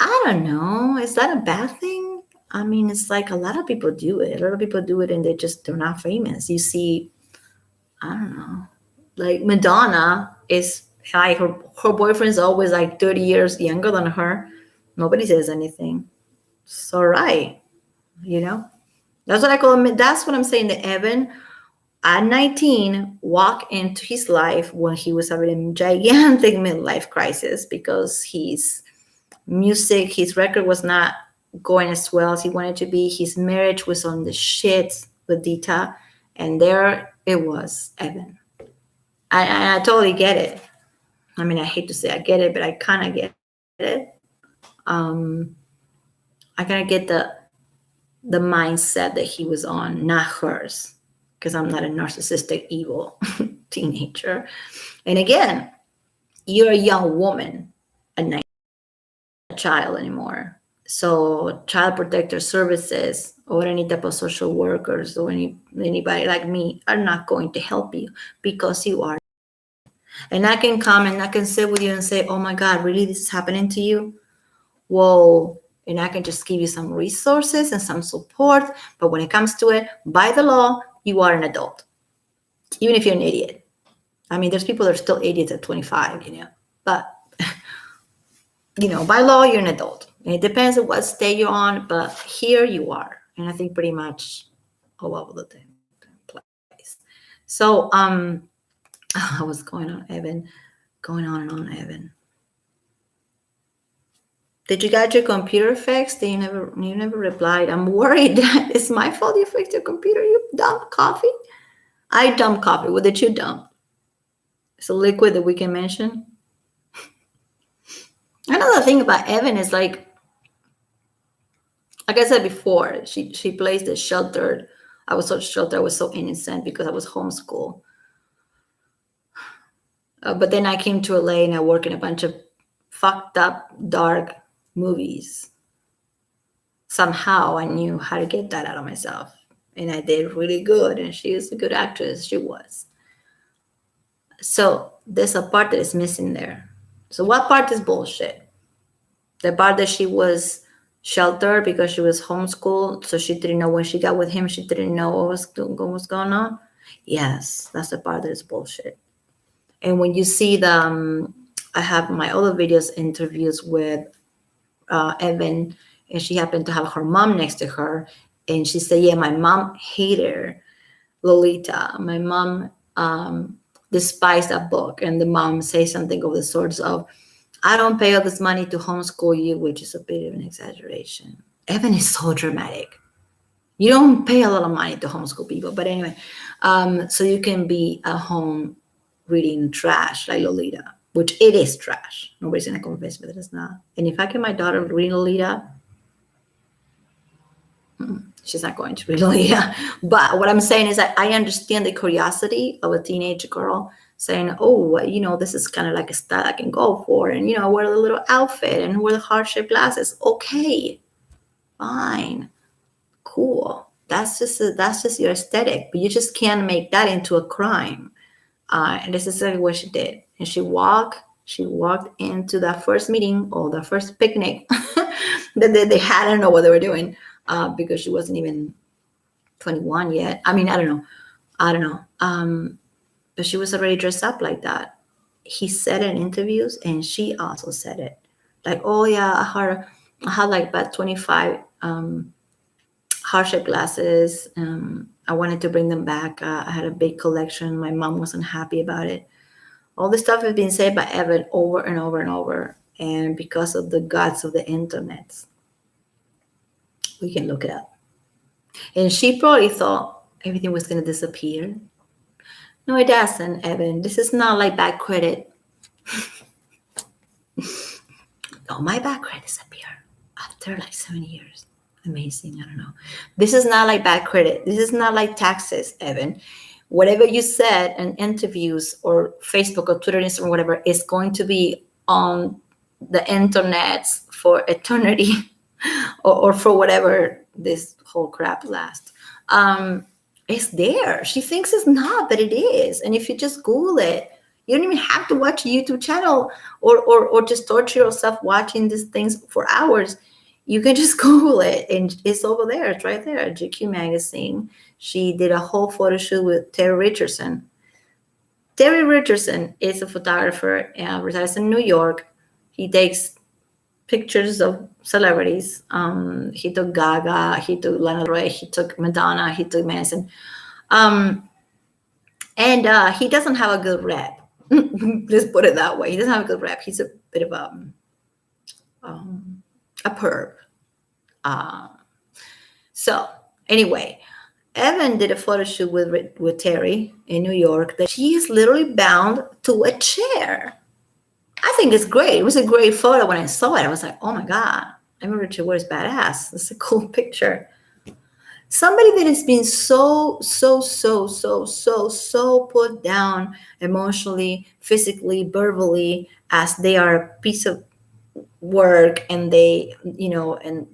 I don't know. Is that a bad thing? It's like a lot of people do it. A lot of people do it and they're not famous. You see, I don't know. Like Madonna is like her boyfriend's always like 30 years younger than her. Nobody says anything. It's all right. That's what I call him. That's what I'm saying. That Evan, at 19, walked into his life when he was having a gigantic midlife crisis because his record was not going as well as he wanted to be. His marriage was on the shit with Dita, and there it was, Evan. I totally get it. I hate to say I get it, but I kind of get it. I kind of get the mindset that he was on, not hers, because I'm not a narcissistic, evil teenager. And again, you're a young woman at night, not a child anymore. So child protector services or any type of social workers or anybody like me are not going to help you because you are. And I can come and I can sit with you and say, oh my God, really, this is happening to you? Whoa. And I can just give you some resources and some support. But when it comes to it, by the law, you are an adult, even if you're an idiot. There's people that are still idiots at 25, but, by law, you're an adult. And it depends on what state you're on, but here you are. And I think pretty much all over the place. So, I was going on and on, Evan. Did you get your computer fixed? You never replied. I'm worried that it's my fault you fixed your computer. You dumped coffee? I dumped coffee. What did you dump? It's a liquid that we can mention. Another thing about Evan is like I said before, she plays the sheltered. I was so sheltered. I was so innocent because I was homeschooled. But then I came to LA and I work in a bunch of fucked up, dark movies. Somehow I knew how to get that out of myself. And I did really good. And she is a good actress. She was. So there's a part that is missing there. So what part is bullshit? The part that she was sheltered because she was homeschooled, so she didn't know when she got with him, she didn't know what was going on. Yes, that's the part that is bullshit. And when you see I have my other videos interviews with Evan, and she happened to have her mom next to her, and she said, "Yeah, my mom hated Lolita. My mom despised that book," and the mom says something of the sorts of, "I don't pay all this money to homeschool you," which is a bit of an exaggeration. Evan is so dramatic. You don't pay a lot of money to homeschool people, but anyway, so you can be at home reading trash like Lolita, which it is trash. Nobody's gonna convince me that it's not. And if I get my daughter reading Lolita, she's not going to read Lolita. But what I'm saying is that I understand the curiosity of a teenage girl saying, "Oh, this is kind of like a style I can go for, and wear the little outfit and wear the heart-shaped glasses." Okay, fine, cool. That's just your aesthetic, but you just can't make that into a crime. And this is exactly what she did. And she walked into that first meeting or the first picnic that they had. I don't know what they were doing because she wasn't even 21 yet. I mean, I don't know. But she was already dressed up like that. He said it in interviews, and she also said it. Like, "Oh yeah, I had like about 25 heart-shaped glasses. I wanted to bring them back. I had a big collection. My mom wasn't happy about it." All this stuff has been said by Evan over and over and over. And because of the guts of the internet, we can look it up. And she probably thought everything was going to disappear. No, it doesn't, Evan. This is not like bad credit. Oh, my bad credit disappeared after like 7 years. Amazing. I don't know. This is not like bad credit. This is not like taxes, Evan. Whatever you said in interviews or Facebook or Twitter, Instagram, whatever, is going to be on the internet for eternity or for whatever this whole crap lasts. It's there. She thinks it's not, but it is. And if you just Google it, you don't even have to watch a YouTube channel or just torture yourself watching these things for hours. You can just Google it, and it's over there. It's right there. GQ magazine. She did a whole photo shoot with Terry Richardson. Terry Richardson is a photographer and resides in New York. He takes pictures of celebrities. He took Gaga, he took Lana Del Rey, he took Madonna, he took Manson. And he doesn't have a good rep. Let's put it that way. He doesn't have a good rep. He's a bit of a perv. So anyway, Evan did a photo shoot with Terry in New York that she is literally bound to a chair. I think it's great. It was a great photo. When I saw it, I was like, "Oh my God, Evan Richard wears badass. It's a cool picture." Somebody that has been so put down emotionally, physically, verbally, as they are a piece of work, and they, and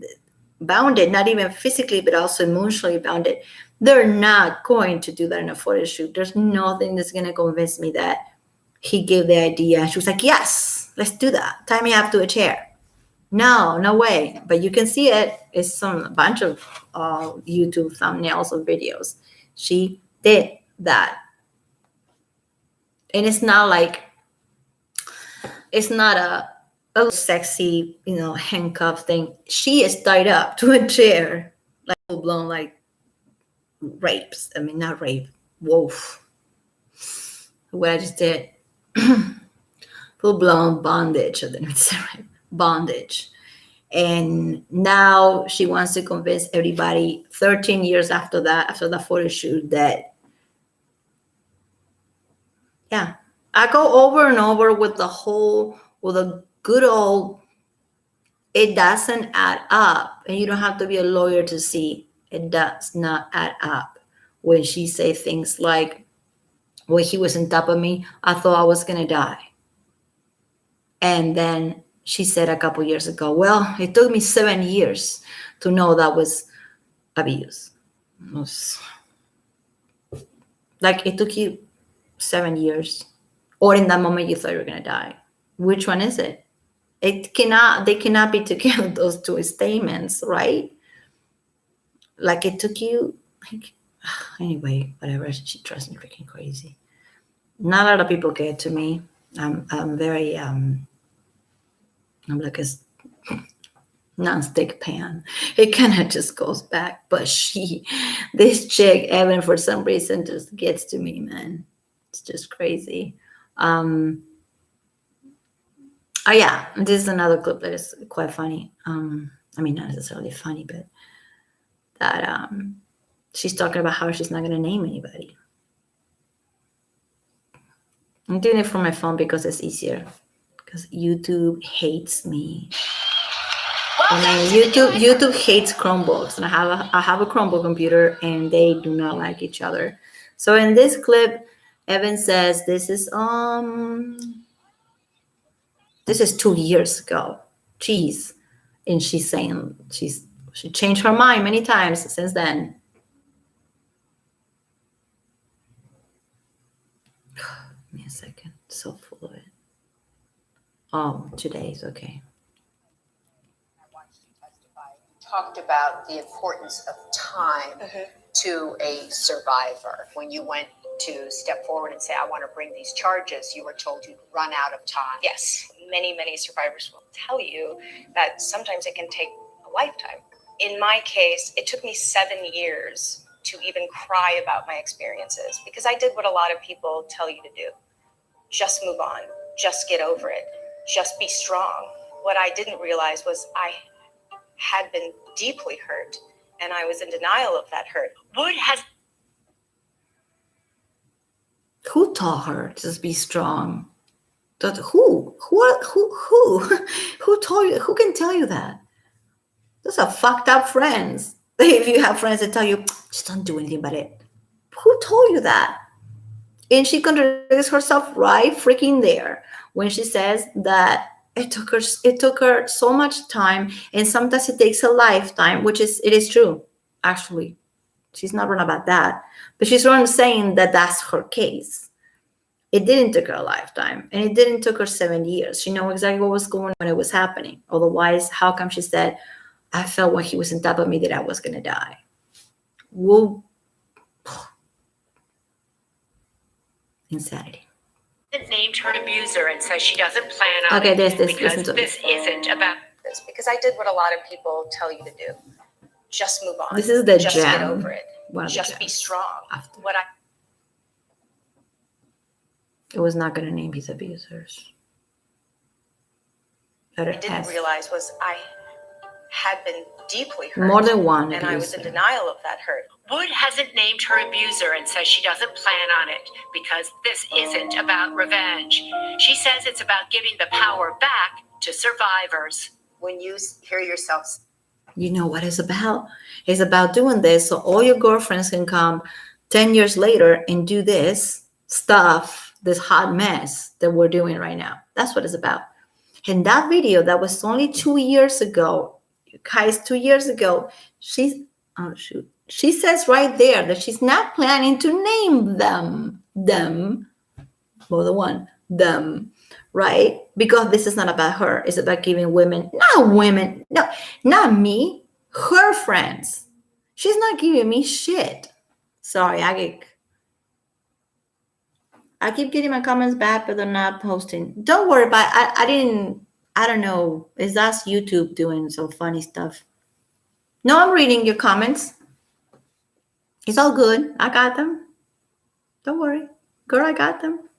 bounded, not even physically, but also emotionally bounded. They're not going to do that in a photo shoot. There's nothing that's going to convince me that he gave the idea. She was like, "Yes, let's do that. Tie me up to a chair." No way. But you can see it. It's a bunch of YouTube thumbnails of videos. She did that. And it's not a sexy, handcuff thing. She is tied up to a chair, like full blown, like rapes. I mean, not rape. Woof. What I just did. Full blown bondage. I didn't say rape. Bondage. And now she wants to convince everybody 13 years after the photo shoot, that, yeah, I go over and over with a good old, it doesn't add up. And you don't have to be a lawyer to see it does not add up. When she say things like, "When he was on top of me, I thought I was going to die." And then she said a couple years ago, "Well, it took me 7 years to know that was abuse." Like, it took you 7 years, or in that moment you thought you were going to die. Which one is it? They cannot be together, those two statements, right? Like it took you, like, anyway, whatever. She drives me freaking crazy. Not a lot of people get to me. I'm very, I'm like a non-stick pan. It kind of just goes back. But this chick, Evan, for some reason, just gets to me, man. It's just crazy. Oh yeah, this is another clip that is quite funny. I mean, not necessarily funny, but that she's talking about how she's not going to name anybody. I'm doing it from my phone because it's easier. Because YouTube hates me. I mean, YouTube hates Chromebooks, and I have a Chromebook computer, and they do not like each other. So in this clip, Evan says this is 2 years ago. Jeez, and she's saying she changed her mind many times since then. Give me a second. So full of it. Oh, today's okay. Talked about the importance of time to a survivor. When you went to step forward and say, I want to bring these charges, you were told you'd run out of time. Yes, many survivors will tell you that sometimes it can take a lifetime. In my case, it took me 7 years to even cry about my experiences because I did what a lot of people tell you to do. Just move on, just get over it, just be strong. What I didn't realize was I had been deeply hurt, and I was in denial of that hurt. Who taught her to just be strong? Who told you? Who can tell you that? Those are fucked up friends. If you have friends that tell you, just don't do anything about it. Who told you that? And she contradicts herself right freaking there when she says that it took her so much time, and sometimes it takes a lifetime, it is true. Actually, she's not wrong about that, but she's wrong saying that that's her case. It didn't take her a lifetime, and it didn't take her 7 years. She knew exactly what was going on when it was happening. Otherwise, how come she said, I felt when he was on top of me that I was going to die? Well, insanity. Named her abuser and says she doesn't plan on okay, this isn't about this. Because I did what a lot of people tell you to do. Just move on. This is the just jam. Get over it. Just be strong. It was not going to name his abusers. But I didn't realize was I had been deeply hurt. More than one and abuser. I was in denial of that hurt. Wood hasn't named her abuser and says she doesn't plan on it because this isn't about revenge. She says it's about giving the power back to survivors. When you hear yourself, you know what it's about? It's about doing this so all your girlfriends can come 10 years later and do this stuff, this hot mess that we're doing right now. That's what it's about. And that video that was only 2 years ago, you guys, 2 years ago, she says right there that she's not planning to name them, more than one, them, right? Because this is not about her. It's about giving women, no, not me, her friends. She's not giving me shit. Sorry, I keep getting my comments back, but they're not posting. Don't worry about it. I don't know. Is that YouTube doing some funny stuff? No, I'm reading your comments. It's all good. I got them. Don't worry. Girl, I got them.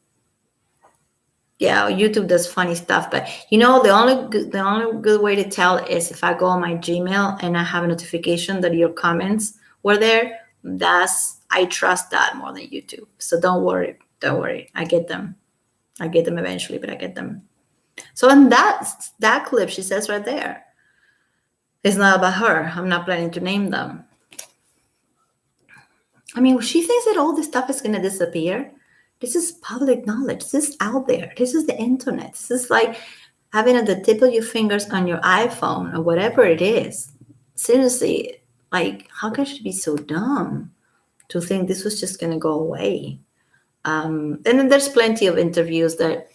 Yeah, YouTube does funny stuff, but the only good way to tell is if I go on my Gmail and I have a notification that your comments were there. I trust that more than YouTube. So don't worry. I get them. I get them eventually, but I get them. So in that clip, she says right there, it's not about her. I'm not planning to name them. I mean, she thinks that all this stuff is going to disappear. This is public knowledge. This is out there. This is the internet. This is like having at the tip of your fingers on your iPhone or whatever it is. Seriously, like, how can she be so dumb to think this was just going to go away? And then there's plenty of interviews that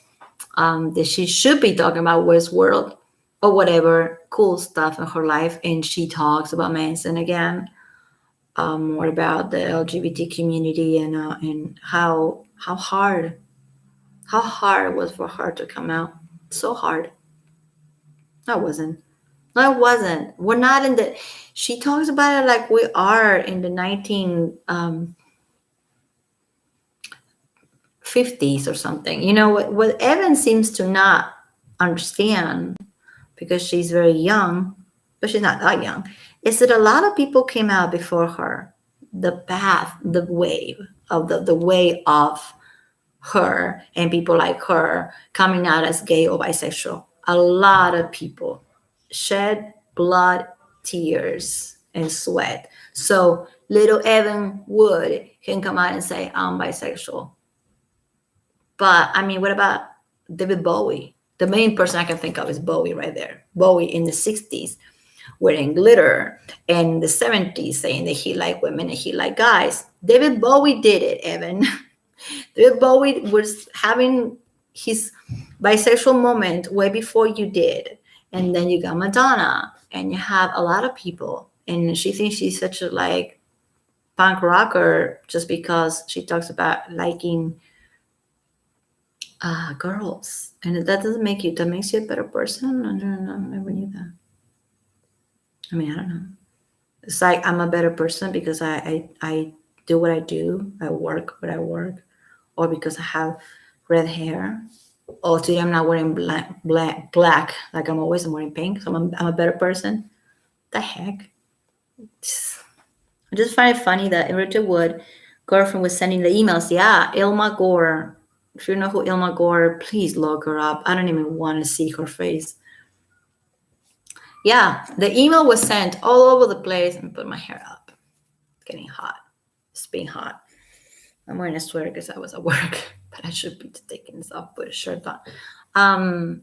that she should be talking about Westworld or whatever cool stuff in her life, and she talks about Manson again, more about the LGBT community, and how hard it was for her to come out. So hard. No, it wasn't. No, it wasn't. We're not in the. She talks about it like we are in the 1950s or something. You know what Evan seems to not understand, because she's very young, but she's not that young, is that a lot of people came out before her. The path, the wave of the way of her, and people like her coming out as gay or bisexual. A lot of people shed blood, tears, and sweat. So little Evan Wood can come out and say, I'm bisexual. But I mean, what about David Bowie? The main person I can think of is Bowie right there. Bowie in the 60s wearing glitter, and in the 70s saying that he liked women and he liked guys. David Bowie did it, Evan. David Bowie was having his bisexual moment way before you did. And then you got Madonna, and you have a lot of people. And she thinks she's such a like punk rocker just because she talks about liking girls. And that doesn't make you, that makes you a better person. I don't know, I never knew that. I mean, I don't know. It's like I'm a better person because I do what I do. I work what I work. Or because I have red hair. Or today I'm not wearing black like I'm always. I'm wearing pink. So I'm a better person. The heck? I just find it funny that Richard Wood girlfriend was sending the emails. Yeah, Ilma Gore. If you know who Ilma Gore, please look her up. I don't even want to see her face. Yeah, the email was sent all over the place. Let me put my hair up. It's getting hot. It's being hot. I'm wearing a sweater because I was at work, but I should be taking this off, put a shirt on.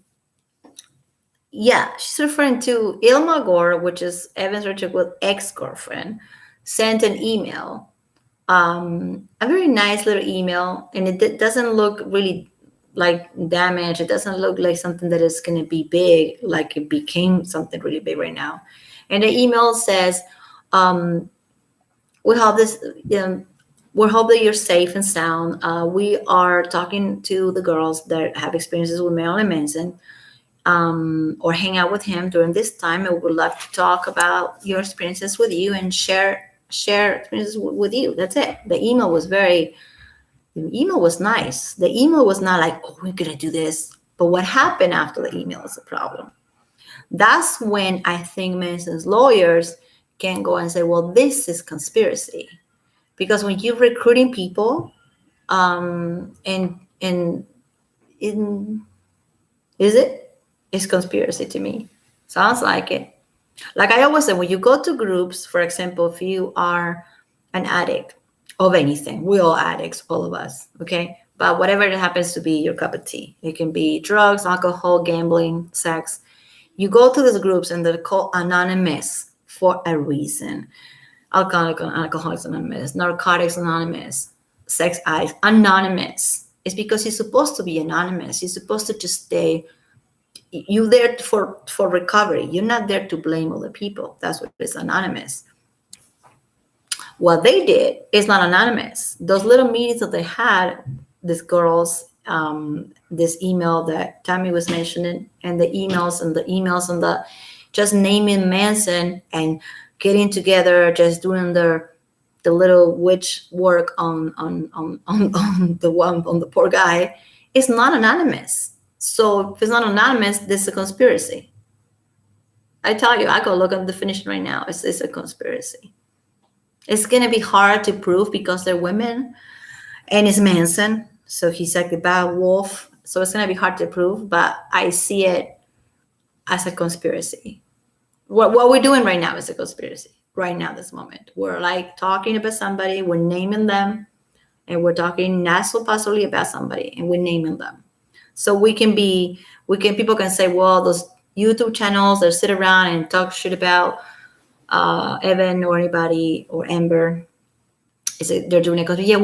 Yeah, she's referring to Ilma Gore, which is Evans Richard Wood's ex-girlfriend, sent an email, a very nice little email, and it doesn't look really like damage. It doesn't look like something that is going to be big, like it became something really big right now. And the email says, we hope this, we hope that you're safe and sound. We are talking to the girls that have experiences with Marilyn Manson, or hang out with him during this time, and we would love to talk about your experiences with you and share experiences with you. That's it. The email was nice. The email was not like, oh, we're gonna do this. But what happened after the email is a problem. That's when I think Manson's lawyers can go and say, well, this is conspiracy. Because when you're recruiting people, it's conspiracy to me. Sounds like it. Like I always say, when you go to groups, for example, if you are an addict of anything, we're all addicts, all of us, okay? But whatever it happens to be your cup of tea, it can be drugs, alcohol, gambling, sex. You go to these groups and they're called anonymous for a reason. Alcoholics Anonymous, Narcotics Anonymous, Sex Addicts Anonymous. It's because you're supposed to be anonymous. You're supposed to just stay. You're there for recovery. You're not there to blame other people. That's what is anonymous. What they did is not anonymous. Those little meetings that they had, these girls, this email that Tammy was mentioning, and the emails and the just naming Manson and getting together, just doing the little witch work on the poor guy, is not anonymous. So if it's not anonymous, this is a conspiracy. I tell you, I go look at the definition right now. It's a conspiracy. It's gonna be hard to prove because they're women, and it's Manson, so he's like the bad wolf. So it's gonna be hard to prove, but I see it as a conspiracy. What we're doing right now is a conspiracy. Right now, this moment, we're like talking about somebody, we're naming them, and we're talking not so possibly about somebody, and we're naming them. So people can say, well, those YouTube channels that sit around and talk shit about Evan or anybody or Amber, they're doing it because yeah,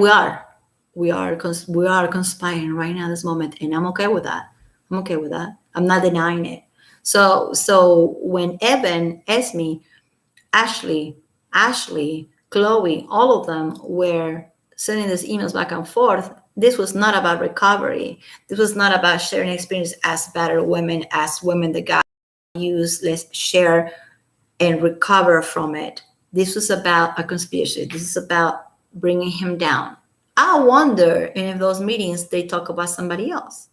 we are conspiring right now, this moment, and I'm okay with that. I'm okay with that. I'm not denying it. So when Evan asked me, Ashley, Chloe, all of them were sending these emails back and forth. This was not about recovery. This was not about sharing experience as better women, as women that got used. Let's share and recover from it. This was about a conspiracy. This is about bringing him down. I wonder if those meetings they talk about somebody else.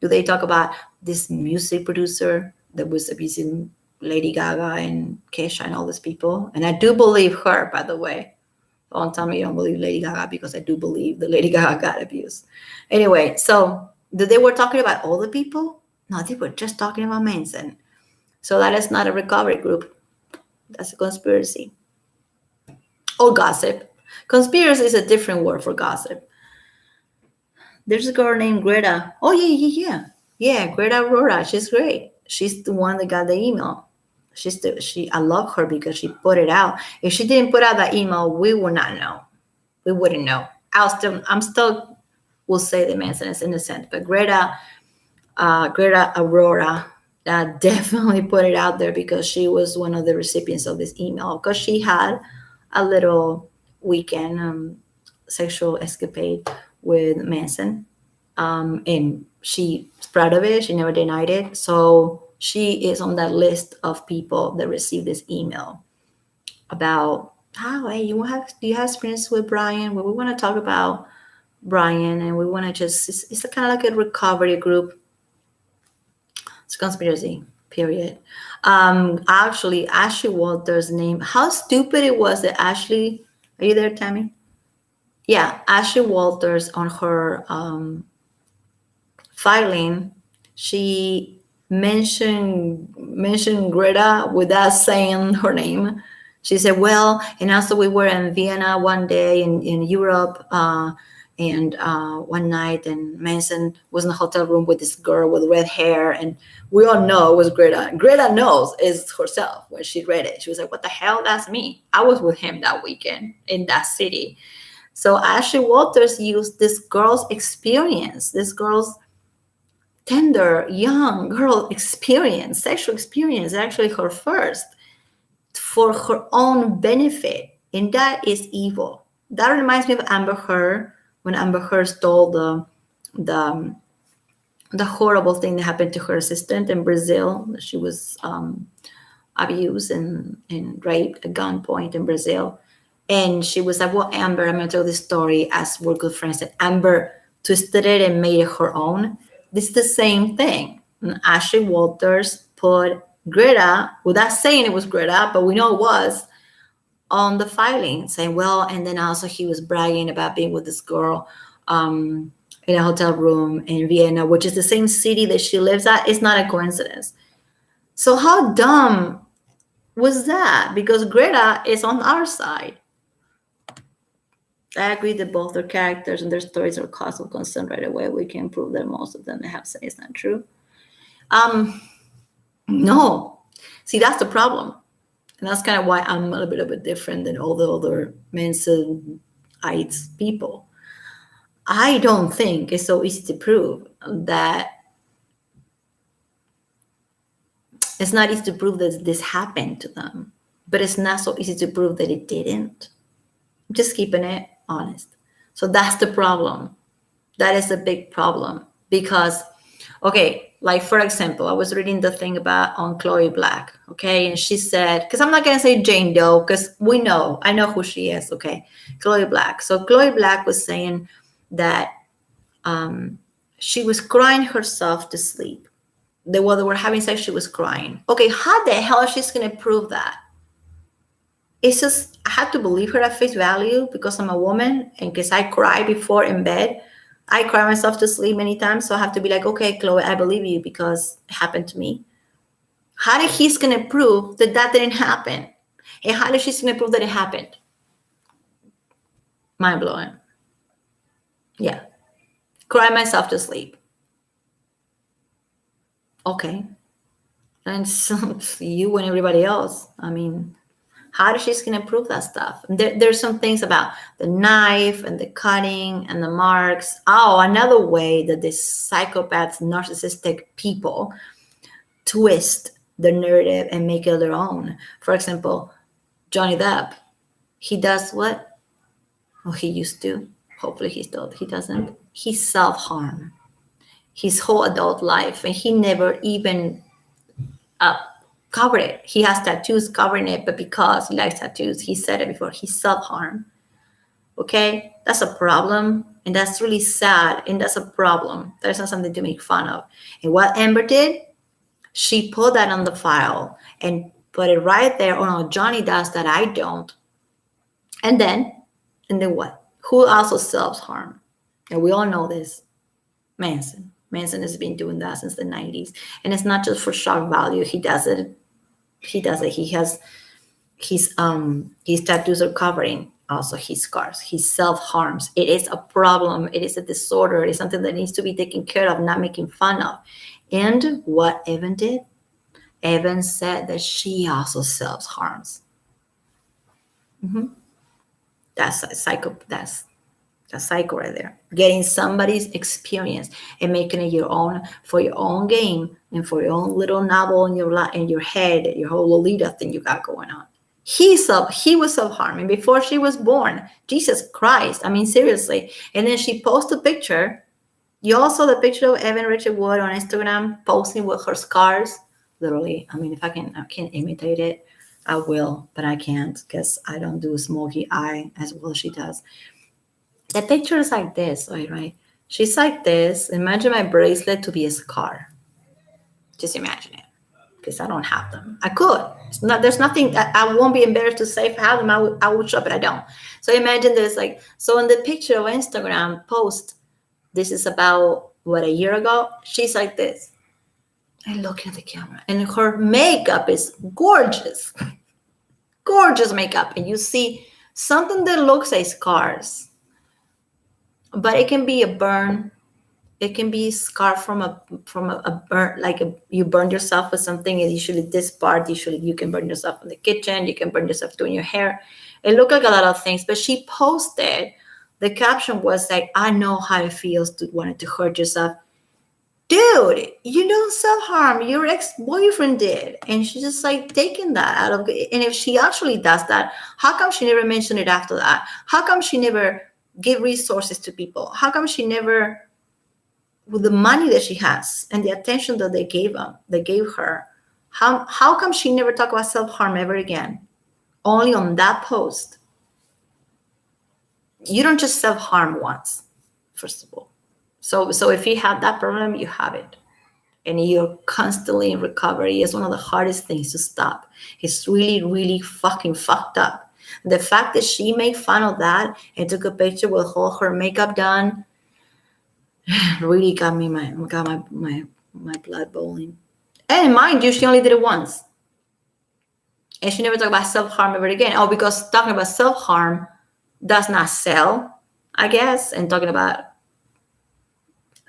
Do they talk about this music producer that was abusing Lady Gaga and Kesha and all these people? And I do believe her, by the way. Don't tell me you don't believe Lady Gaga, because I do believe that Lady Gaga got abused. Anyway, so they were talking about all the people? No, they were just talking about Manson. So that is not a recovery group. That's a conspiracy. Or gossip. Conspiracy is a different word for gossip. There's a girl named Greta. Oh, yeah. Yeah, Greta Aurora. She's great. She's the one that got the email. I love her because she put it out. If she didn't put out that email, we would not know. We wouldn't know. I'm still will say the Manson is innocent, but Greta Aurora definitely put it out there because she was one of the recipients of this email, because she had a little weekend sexual escapade with Manson, and she's proud of it. She never denied it. So she is on that list of people that received this email about how, hey, do you have experience with Brian? Well, we want to talk about Brian, and we want to it's kind of like a recovery group. It's a conspiracy, period. Actually, Ashley Walters' name, how stupid it was that Ashley, are you there, Tammy? Yeah, Ashley Walters on her filing, she mentioned Greta without saying her name. She said, well, and also we were in Vienna one day in Europe, and one night, and Manson was in a hotel room with this girl with red hair, and we all know it was Greta. Greta knows it's herself when she read it. She was like, what the hell? That's me. I was with him that weekend in that city. So Ashley Walters used this girl's experience, this girl's tender, young girl experience, sexual experience, actually her first, for her own benefit. And that is evil. That reminds me of Amber Heard, when Amber Heard stole the horrible thing that happened to her assistant in Brazil. She was abused and raped at gunpoint in Brazil. And she was like, well, Amber, I'm going to tell this story as we're good friends. And Amber twisted it and made it her own. This is the same thing. And Ashley Walters put Greta, without saying it was Greta, but we know it was, on the filing, saying, well, and then also he was bragging about being with this girl in a hotel room in Vienna, which is the same city that she lives at. It's not a coincidence. So how dumb was that? Because Greta is on our side. I agree that both their characters and their stories are cause of concern right away. We can prove that most of them they have said is not true. No. See, that's the problem. And that's kind of why I'm a little bit of a different than all the other Mansonites people. I don't think it's so easy to prove that. It's not easy to prove that this happened to them, but it's not so easy to prove that it didn't. I'm just keeping it honest. So that's the problem. That is a big problem because, okay, like for example, I was reading the thing about on Chloe Black, okay, and she said, because I'm not gonna say Jane Doe, because I know who she is, okay, Chloe Black. So Chloe Black was saying that she was crying herself to sleep. While they were having sex, she was crying. Okay, how the hell is she gonna prove that? It's just, I had to believe her at face value because I'm a woman and because I cry before in bed. I cry myself to sleep many times. So I have to be like, okay, Chloe, I believe you because it happened to me. How did he's going to prove that that didn't happen? And how did she's going to prove that it happened? Mind blowing. Yeah. Cry myself to sleep. Okay. And so you and everybody else, I mean, How is she going to prove that stuff? There's some things about the knife and the cutting and the marks. Oh, another way that these psychopaths, narcissistic people twist the narrative and make it their own. For example, Johnny Depp, he does what? Well, he used to. Hopefully he doesn't. He self-harm his whole adult life, and he never even covered it. He has tattoos covering it, but because he likes tattoos, he said it before, he self-harm. Okay? That's a problem, and that's really sad, and that's a problem. That's not something to make fun of. And what Amber did, she put that on the file and put it right there. Oh no, Johnny does that, I don't. And then what? Who also self-harm? And we all know this. Manson. Manson has been doing that since the 90s. And it's not just for shock value. He does it. He has his tattoos are covering also his scars. He self-harms. It is a problem. It is a disorder. It is something that needs to be taken care of, not making fun of. And what Evan did? Evan said that she also self-harms. That's a psycho. That's a psycho right there. Getting somebody's experience and making it your own for your own game and for your own little novel in your head, your whole Lolita thing you got going on. He was self-harming before she was born. Jesus Christ. I mean, seriously. And then she posted a picture. You all saw the picture of Evan Richard Wood on Instagram posting with her scars. Literally. I mean, if I can imitate it, I will, but I can't because I don't do smoky eye as well as she does. The picture is like this, right? She's like this. Imagine my bracelet to be a scar. Just imagine it, because I don't have them. I could. There's nothing. I won't be embarrassed to say if I have them. I would show, but I don't. So imagine there's so in the picture of Instagram post, this is about a year ago. She's like this, and looking at the camera, and her makeup is gorgeous, gorgeous makeup, and you see something that looks like scars. But it can be a burn. It can be a scar from a burn, you burned yourself with something. And usually this part, you can burn yourself in the kitchen. You can burn yourself doing your hair. It looked like a lot of things. But she posted, the caption was like, I know how it feels to want to hurt yourself. Dude, you don't self-harm. Your ex-boyfriend did. And she's just taking that out of it. And if she actually does that, how come she never mentioned it after that? How come she never give resources to people? How come she never, with the money that she has and the attention that they gave her, how come she never talked about self-harm ever again? Only on that post. You don't just self-harm once, first of all. So if you have that problem, you have it. And you're constantly in recovery. It's one of the hardest things to stop. It's really, really fucking fucked up. The fact that she made fun of that and took a picture with all her makeup done really got my blood boiling. And mind you, she only did it once. And she never talked about self-harm ever again. Oh, because talking about self-harm does not sell, I guess. And talking about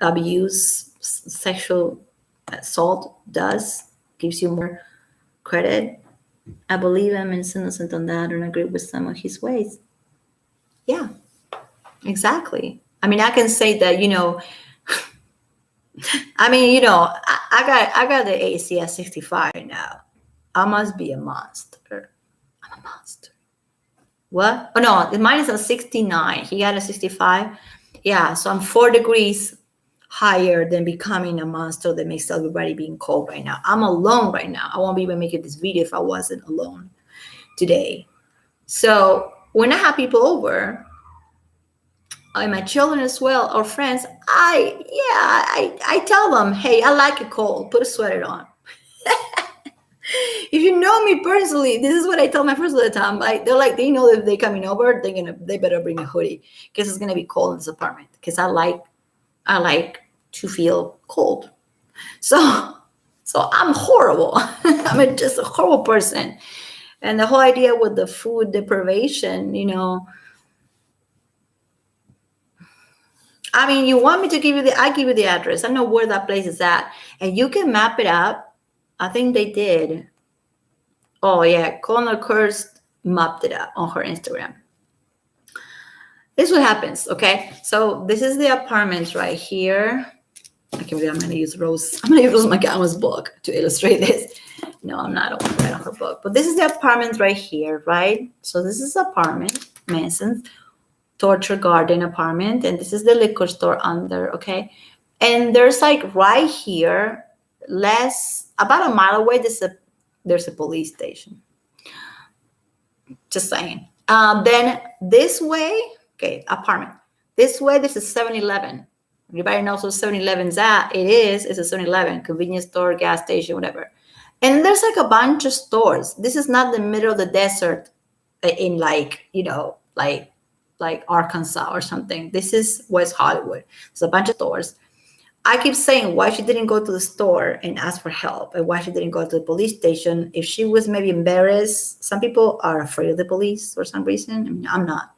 abuse, sexual assault gives you more credit. I believe I'm innocent on that and agree with some of his ways. Yeah, exactly. I mean, I can say that, I got the AC at 65 now. I must be a monster. I'm a monster. What? Oh, no, mine is a 69. He got a 65. Yeah, so I'm 4 degrees higher than becoming a monster that makes everybody being cold right now. I'm alone right now. I won't be even making this video if I wasn't alone today. So when I have people over, and my children as well, or friends, I tell them, hey, I like it cold. Put a sweater on. If you know me personally, this is what I tell my friends all the time. They know that if they're coming over, they better bring a hoodie because it's gonna be cold in this apartment. Because I like to feel cold. So I'm horrible. I'm just a horrible person. And the whole idea with the food deprivation, I mean, you want me to give you I give you the address. I know where that place is at. And you can map it up. I think they did. Oh, yeah. Connor Kurst mopped it up on her Instagram. This is what happens, okay? So this is the apartment right here. I can't believe I'm gonna use Rose McGowan's book to illustrate this. No, I'm not going to write on her book. But this is the apartment right here, right? So this is apartment, Manson's torture garden apartment, and this is the liquor store under, okay? And there's like right here, about a mile away, there's a police station. Just saying. Then this way, okay, apartment. This way, there's a 7-Eleven. Everybody knows what 7-Eleven's at. It's a 7-Eleven, convenience store, gas station, whatever. And there's like a bunch of stores. This is not the middle of the desert in like, like Arkansas or something. This is West Hollywood. There's a bunch of stores. I keep saying why she didn't go to the store and ask for help, and why she didn't go to the police station. If she was maybe embarrassed, some people are afraid of the police for some reason. I mean, I'm not,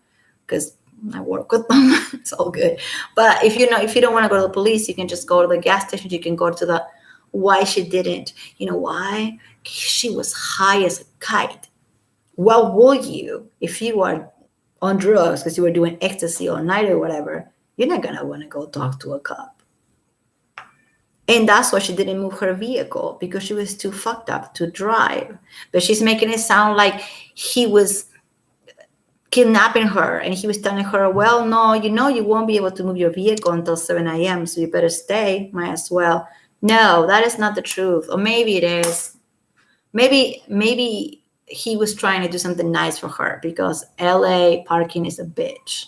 because I work with them. It's all good. But if you don't want to go to the police, you can just go to the gas station. You can go to the. Why she didn't? You know why? She was high as a kite. Well, would you, if you are on drugs because you were doing ecstasy all night or whatever, you're not gonna want to go talk to a cop. And that's why she didn't move her vehicle, because she was too fucked up to drive. But she's making it sound like he was kidnapping her, and he was telling her, well, no, you won't be able to move your vehicle until 7 a.m., so you better stay, might as well. No, that is not the truth. Or maybe it is. Maybe he was trying to do something nice for her, because LA parking is a bitch.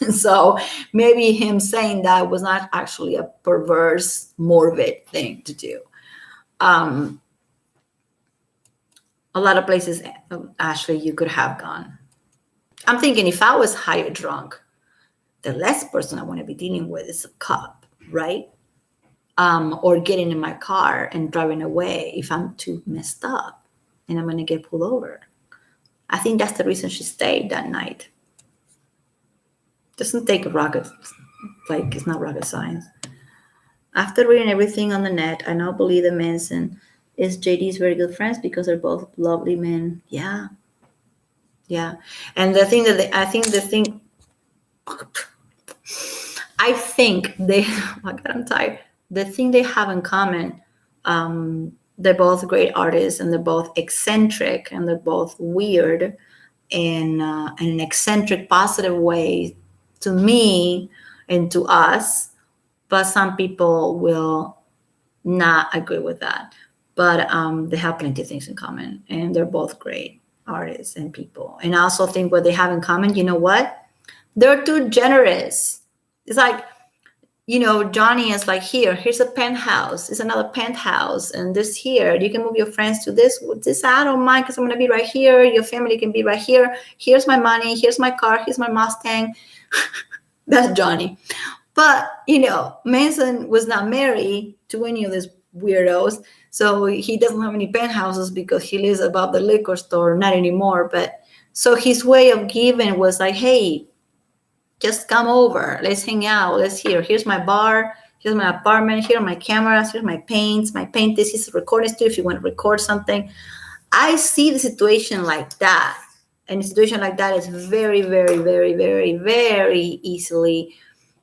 So maybe him saying that was not actually a perverse, morbid thing to do. A lot of places, Ashley, you could have gone. I'm thinking if I was high or drunk, the last person I want to be dealing with is a cop, right? Or getting in my car and driving away if I'm too messed up and I'm going to get pulled over. I think that's the reason she stayed that night. Doesn't take rocket, like it's not rocket science. After reading everything on the net, I now believe that Manson is JD's very good friends because they're both lovely men. Yeah. And the thing that I think they, oh my God, I'm tired. The thing they have in common, they're both great artists, and they're both eccentric, and they're both weird in an eccentric, positive way to me and to us. But some people will not agree with that. But they have plenty of things in common, and they're both great artists and people. And I also think what they have in common, you know what? They're too generous. It's like, Johnny is like, here's a penthouse. It's another penthouse. And this here, you can move your friends to this. I don't mind, because I'm going to be right here. Your family can be right here. Here's my money. Here's my car. Here's my Mustang. That's Johnny. But, Manson was not married to any of these weirdos. So he doesn't have any penthouses because he lives above the liquor store. Not anymore. But so his way of giving was like, hey, just come over. Let's hang out. Here's my bar. Here's my apartment. Here are my cameras. Here's my paints. This is a recording studio if you want to record something. I see the situation like that. And a situation like that is very, very, very, very, very easily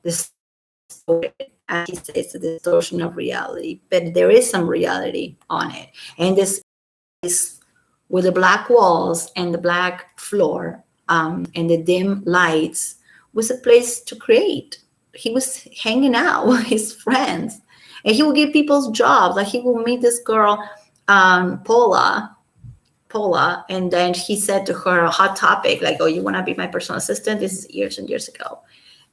distorted. As he says, it's a distortion of reality. But there is some reality on it. And this is with the black walls and the black floor and the dim lights was a place to create. He was hanging out with his friends, and he would give people jobs. Like he would meet this girl, Paula, and then he said to her a hot topic, like, oh, you want to be my personal assistant? This is years and years ago.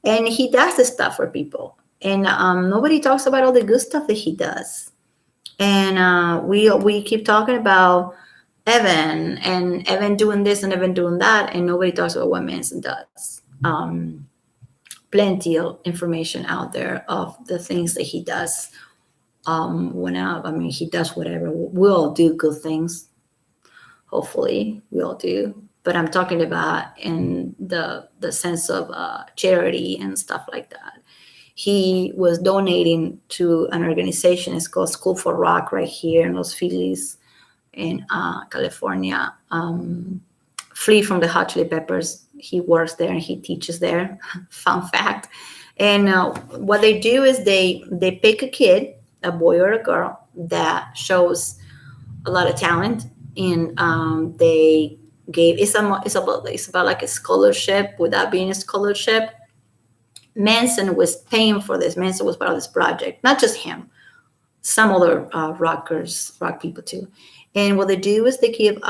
And he does this stuff for people. And nobody talks about all the good stuff that he does. And we keep talking about Evan and Evan doing this and Evan doing that, and nobody talks about what Manson does. Plenty of information out there of the things that he does. He does whatever. We all do good things. Hopefully, we all do. But I'm talking about in the sense of charity and stuff like that. He was donating to an organization. It's called School for Rock right here in Los Feliz in California. Flea from the Hot Chili Peppers. He works there and he teaches there. Fun fact. And what they do is they pick a kid, a boy or a girl, that shows a lot of talent, and they gave it's about like a scholarship without being a scholarship. Manson was paying for this. Manson was part of this project, not just him, some other rock people too. And what they do is they give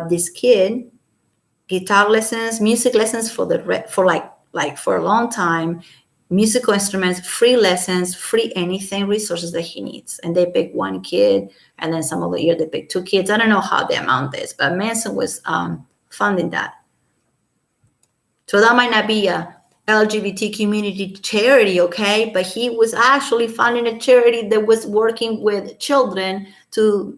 this kid guitar lessons, music lessons for for a long time, musical instruments, free lessons, free anything, resources that he needs. And they pick one kid, and then some other year they pick two kids. I don't know how the amount is, but Manson was funding that. So that might not be a LGBT community charity, okay? But he was actually funding a charity that was working with children to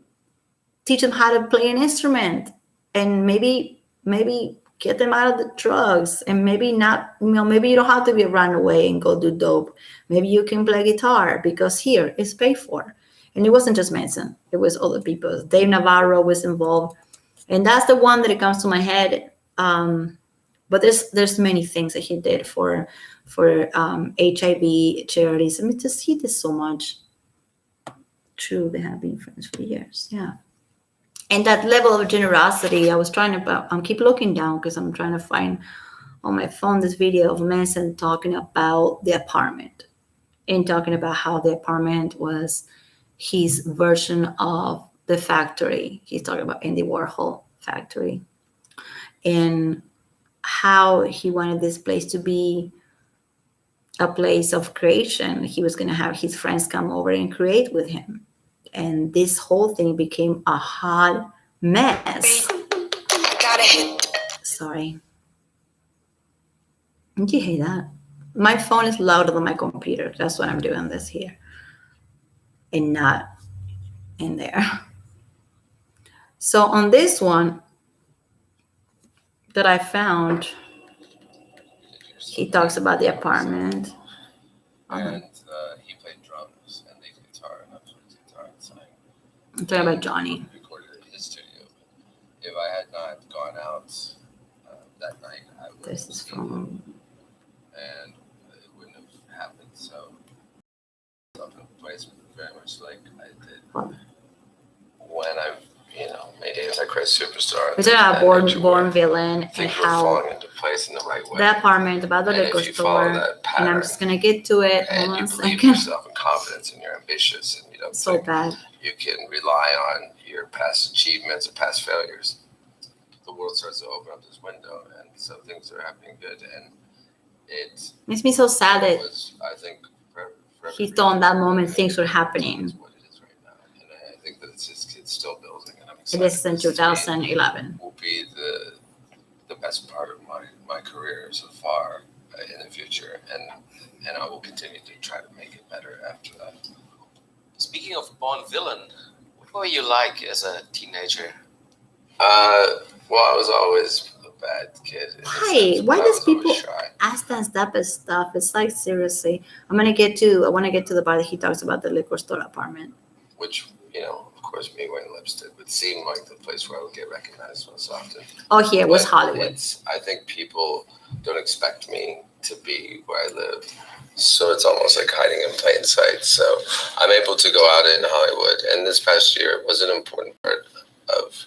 teach them how to play an instrument, and maybe get them out of the drugs, and maybe not, maybe you don't have to be a runaway and go do dope. Maybe you can play guitar because here it's paid for. And it wasn't just Manson, it was other people. Dave Navarro was involved, and that's the one that comes to my head. But there's many things that he did for HIV charities. I mean, he did so much. True, they have been friends for years. Yeah. And that level of generosity, I'm keep looking down because I'm trying to find on my phone this video of Manson talking about the apartment, and talking about how the apartment was his version of the factory. He's talking about Andy Warhol factory, and how he wanted this place to be a place of creation. He was going to have his friends come over and create with him. And this whole thing became a hot mess. Got it. Sorry. Did you hear that? My phone is louder than my computer. That's why I'm doing this here, and not in there. So on this one that I found, he talks about the apartment. And he played drums and the guitar, and I was with guitar and sang. I'm talking about Johnny. Recorded in his studio. If I had not gone out that night, I would This have is seen him, from and it wouldn't have happened. So, something plays very much like I did when I, made Antichrist Superstar. we're talking about Born Villain, and Things were how falling into place in the right way. the apartment, about the And if liquor you follow store, that and pattern, I'm just gonna get to it. and Hold on you a believe in second. yourself and confidence, and you're ambitious, and you don't So think bad. you can rely on your past achievements or past failures, the world starts to open up this window, and so things are happening good. And it Makes me so sad that was, I think, for he thought in that moment things were happening. It's what it is right now, and I think that it's still building, and I'm It excited. is in This to me 2011. will be the best part of my career so far in the future, and I will continue to try to make it better after that. Speaking of Born Villain, what were you like as a teenager? Well, I was always a bad kid. in the Why? sense, Why but I does was always people shy. ask that type of stuff? It's like, seriously. I want to get to the part that he talks about the liquor store apartment. Which, of course, me wearing lipstick would seem like the place where I would get recognized most often. Oh, here it was But Hollywood. I think people don't expect me to be where I live. So it's almost like hiding in plain sight. So I'm able to go out in Hollywood. And this past year was an important part of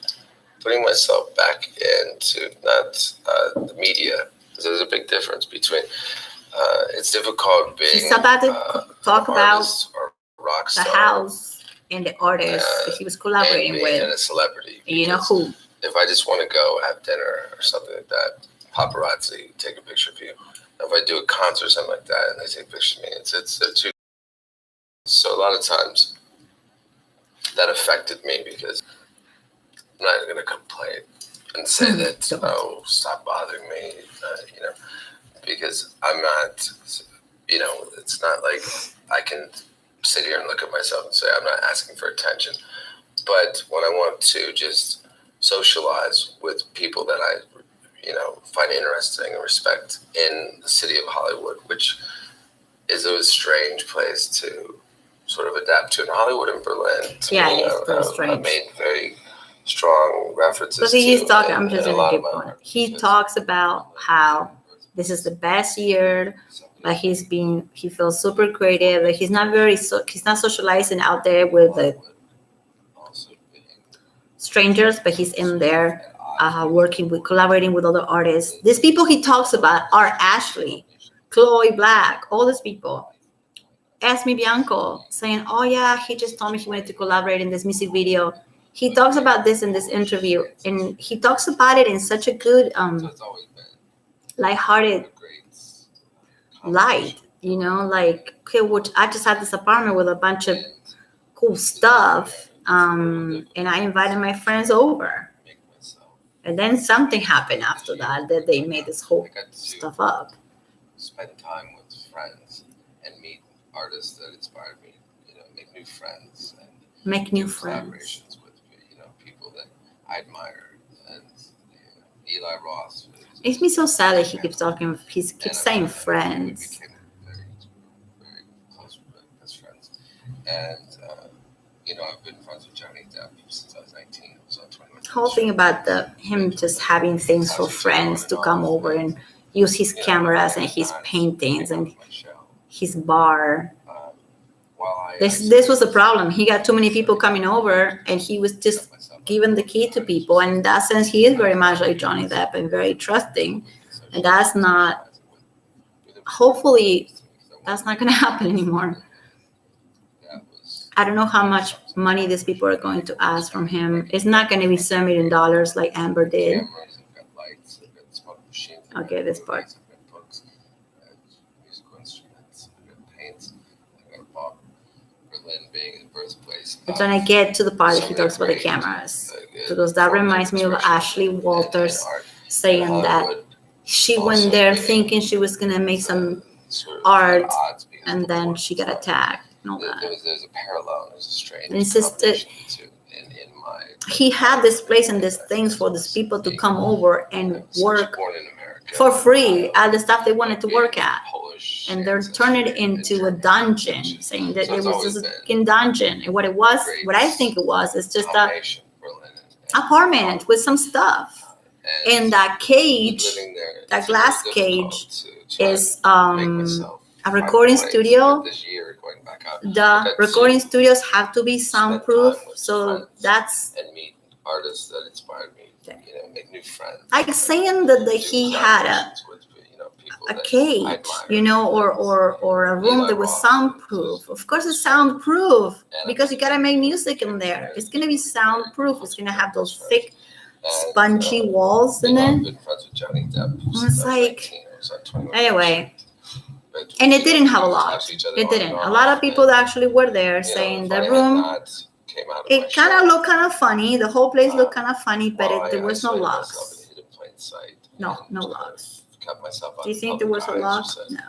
putting myself back into not the media. Because there's a big difference between, it's difficult being He's about to talk an about artist or rock the star house and the artist that he was collaborating and with. a celebrity. And you know Because who? if I just want to go have dinner or something like that, paparazzi take a picture of you. If I do a concert or something like that and they take pictures of me, it's two. So a lot of times that affected me because I'm not going to complain and say that, stop bothering me, because I'm not, it's not like I can sit here and look at myself and say I'm not asking for attention. But when I want to just socialize with people that I, find interesting and respect in the city of Hollywood, which is a strange place to sort of adapt to. In Hollywood and Berlin, to Yeah, me, it's very are strange. made very strong references Because he's to talking, in- I'm just in a gonna lot keep of my going. art. He Because talks about how this is the best year, like he feels super creative, like he's not he's not socializing out there with the strangers, but he's in there collaborating with other artists. These people he talks about are Ashley, Chloe Black, all these people. Esme Bianco saying, oh yeah, he just told me he wanted to collaborate in this music video. He talks about this in this interview, and he talks about it in such a good, lighthearted light, like, okay, which I just had this apartment with a bunch of cool stuff, and I invited my friends over, and then something happened after that they made this whole stuff up. Spend time with friends and meet artists that inspired me. Make new friends and Make new do friends. collaborations with people that I admire, and Eli Ross. Makes me so sad that he keeps talking. He keeps saying We friends. became very, very close best friends, and I've been friends with Johnny Depp since I was 19. So 21. The whole thing about him just having things for friends to come over and use his cameras and his paintings and his bar. This was a problem. He got too many people coming over, and he was just giving the key to people. And in that sense, he is very much like Johnny Depp and very trusting. And that's not. Hopefully, that's not going to happen anymore. I don't know how much money these people are going to ask from him. It's not going to be $7 million like Amber did. Okay, this part. But when I get to the part that he talks about the cameras, because that reminds me of Ashley Walters saying that she went there thinking she was going to make some art, and then she got attacked and all that. There's a parallel, there's a strange. And it's just that he had this place and these things for these people to come over and work for free at the stuff they wanted to work at. And they're turning it into a dungeon, saying that it was just a fucking dungeon. And what I think it was, is just a apartment with some stuff. And that cage, that glass cage, is a recording studio. The recording studios have to be soundproof, so that's. And meet artists that inspired me. Make new friends. Like saying that he had a cage, or a room that was soundproof. Of course, it's soundproof because you gotta make music in there. It's gonna be soundproof. It's gonna have those thick, spongy walls in it. It's like, anyway. And it didn't have a lock. It didn't. A lot of people that actually were there saying the room, it kind of looked kind of funny. The whole place looked kind of funny, but there was no locks. No locks. Do you think there was a lock? No.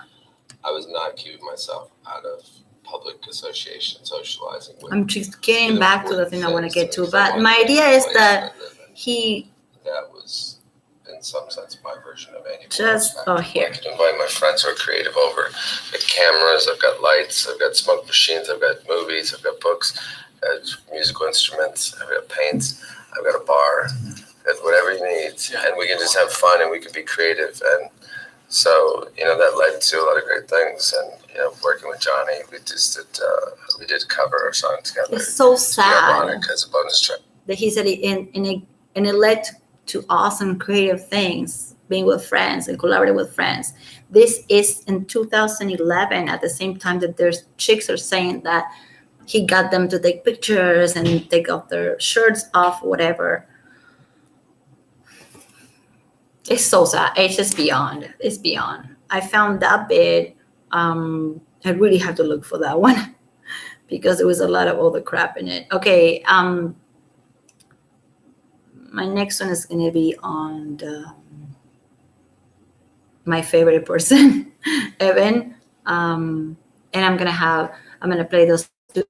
I was not keeping myself out of public association, socializing with. I'm just getting back to the thing I want to get to, but my idea is that that was, in some sense, my version of any. Here. I can invite my friends who are creative over. I've got cameras, I've got lights, I've got smoke machines, I've got movies, I've got books, I've got musical instruments, I've got paints, I've got a bar, I've got whatever you need, and we can just have fun and we can be creative. And so, that led to a lot of great things. And, working with Johnny, we did cover our song together. It's so sad as a bonus track. that he said it led to awesome creative things, being with friends and collaborating with friends. This is in 2011, at the same time that there's chicks are saying that he got them to take pictures and take off their shirts off, whatever. It's so sad. It's just beyond. It's beyond. I found that bit. I really have to look for that one because there was a lot of other crap in it. Okay. My next one is going to be on my favorite person, Evan. And I'm going to play those two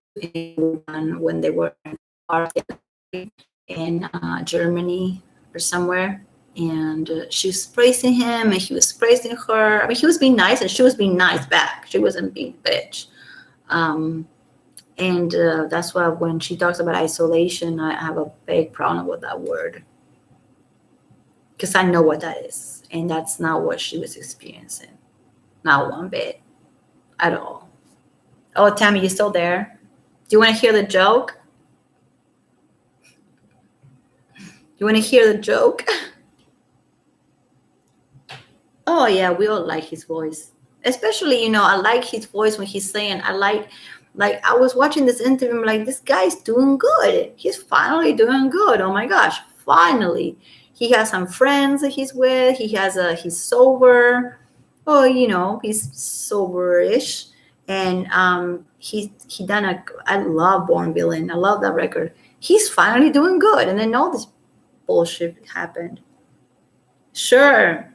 when they were in Germany or somewhere. And she was praising him, and he was praising her. I mean, he was being nice, and she was being nice back. She wasn't being a bitch. And that's why when she talks about isolation, I have a big problem with that word because I know what that is. And that's not what she was experiencing. Not one bit at all. Oh, Tammy, you still there? Do you want to hear the joke? You want to hear the joke? Oh, yeah, we all like his voice. Especially, I like his voice when he's saying, like I was watching this interview, I'm like, this guy's doing good. He's finally doing good. Oh my gosh, finally. He has some friends that he's with. He's sober. Oh, he's soberish. And he done I love Born Villain. I love that record. He's finally doing good. And then all this bullshit happened. Sure.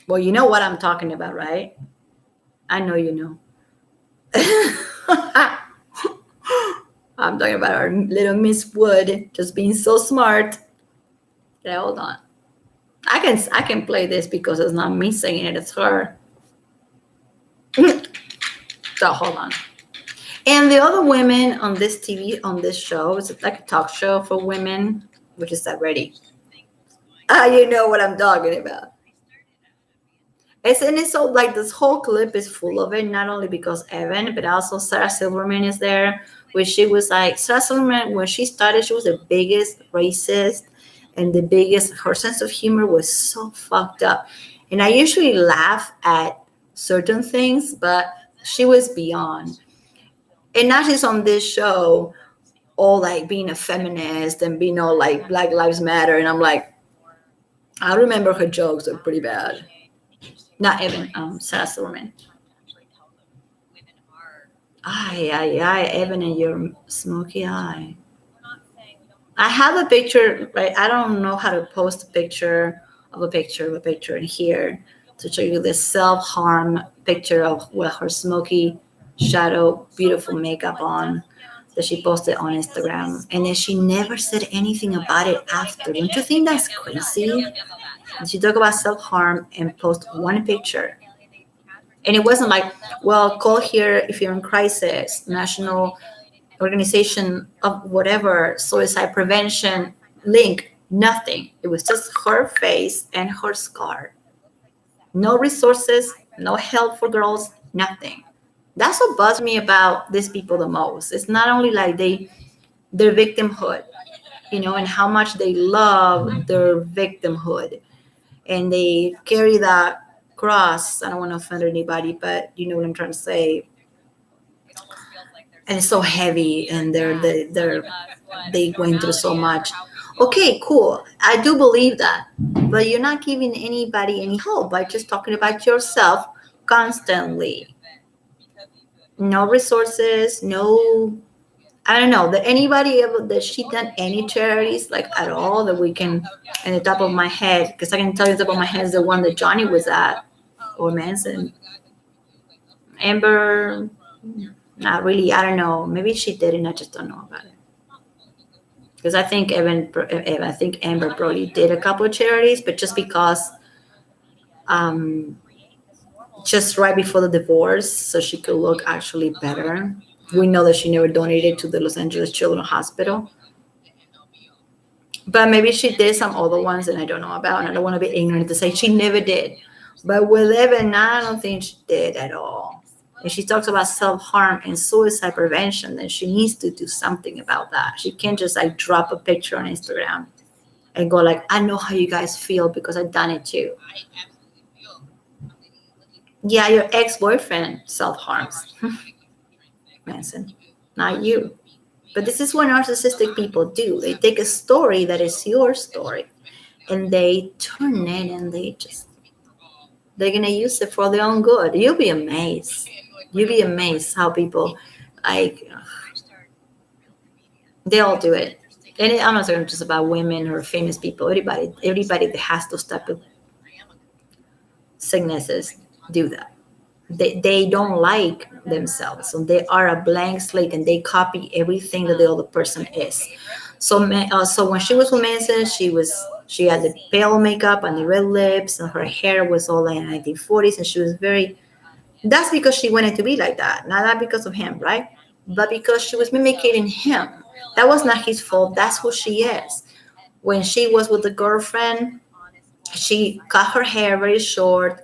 Well, you know what I'm talking about, right? I know you know. I'm talking about our little Miss Wood just being so smart. Yeah, hold on. I can play this because it's not me singing it, it's her. So hold on. And the other women on this show, it's like a talk show for women, which is that ready. You know what I'm talking about. And it's so like this whole clip is full of it, not only because Evan, but also Sarah Silverman is there, where she was like, Sarah Silverman, when she started, she was the biggest racist and her sense of humor was so fucked up. And I usually laugh at certain things, but she was beyond. And now she's on this show, all like being a feminist and being all like Black Lives Matter. And I'm like, I remember her jokes are pretty bad. Not Evan, Sarah Silverman. Aye, Evan and your smoky eye. I have a picture, right? I don't know how to post a picture in here to show you this self-harm picture of with her smoky shadow, beautiful makeup on that she posted on Instagram. And then she never said anything about it after. Don't you think that's crazy? She talked about self-harm and post one picture. And it wasn't like, well, call here if you're in crisis, national organization of whatever, suicide prevention link, nothing. It was just her face and her scar. No resources, no help for girls, nothing. That's what bugs me about these people the most. It's not only like their victimhood, and how much they love their victimhood. And they carry that cross. I don't want to offend anybody, but you know what I'm trying to say. And it's so heavy, and they went through so much. Okay, cool. I do believe that, but you're not giving anybody any hope by just talking about yourself constantly. No resources, no. I don't know that anybody ever that she done any charities like at all that we can, in the top of my head, because I can tell you the top of my head is the one that Johnny was at, or Manson. Amber, not really. I don't know. Maybe she did, and I just don't know about it. Because I think Amber Brody did a couple of charities, but just because, just right before the divorce, so she could look actually better. We know that she never donated to the Los Angeles Children's Hospital. But maybe she did some other ones that I don't know about, and I don't want to be ignorant to say she never did. But with Evan, I don't think she did at all. If she talks about self-harm and suicide prevention, then she needs to do something about that. She can't just like drop a picture on Instagram and go like, I know how you guys feel because I've done it too. Yeah, your ex-boyfriend self-harms. Manson, not you. But this is what narcissistic people do. They take a story that is your story and they turn it and they're going to use it for their own good. You'll be amazed. You'll be amazed how people, like, they all do it. And I'm not talking just about women or famous people. Everybody that has those type of sicknesses do that. They don't like themselves, so they are a blank slate and they copy everything that the other person is. So when she was with Manson, she had the pale makeup and the red lips, and her hair was all like 1940s, and she was very. That's because she wanted to be like that, not that because of him, right? but because she was mimicking him. That was not his fault. That's who she is. When she was with the girlfriend, she cut her hair very short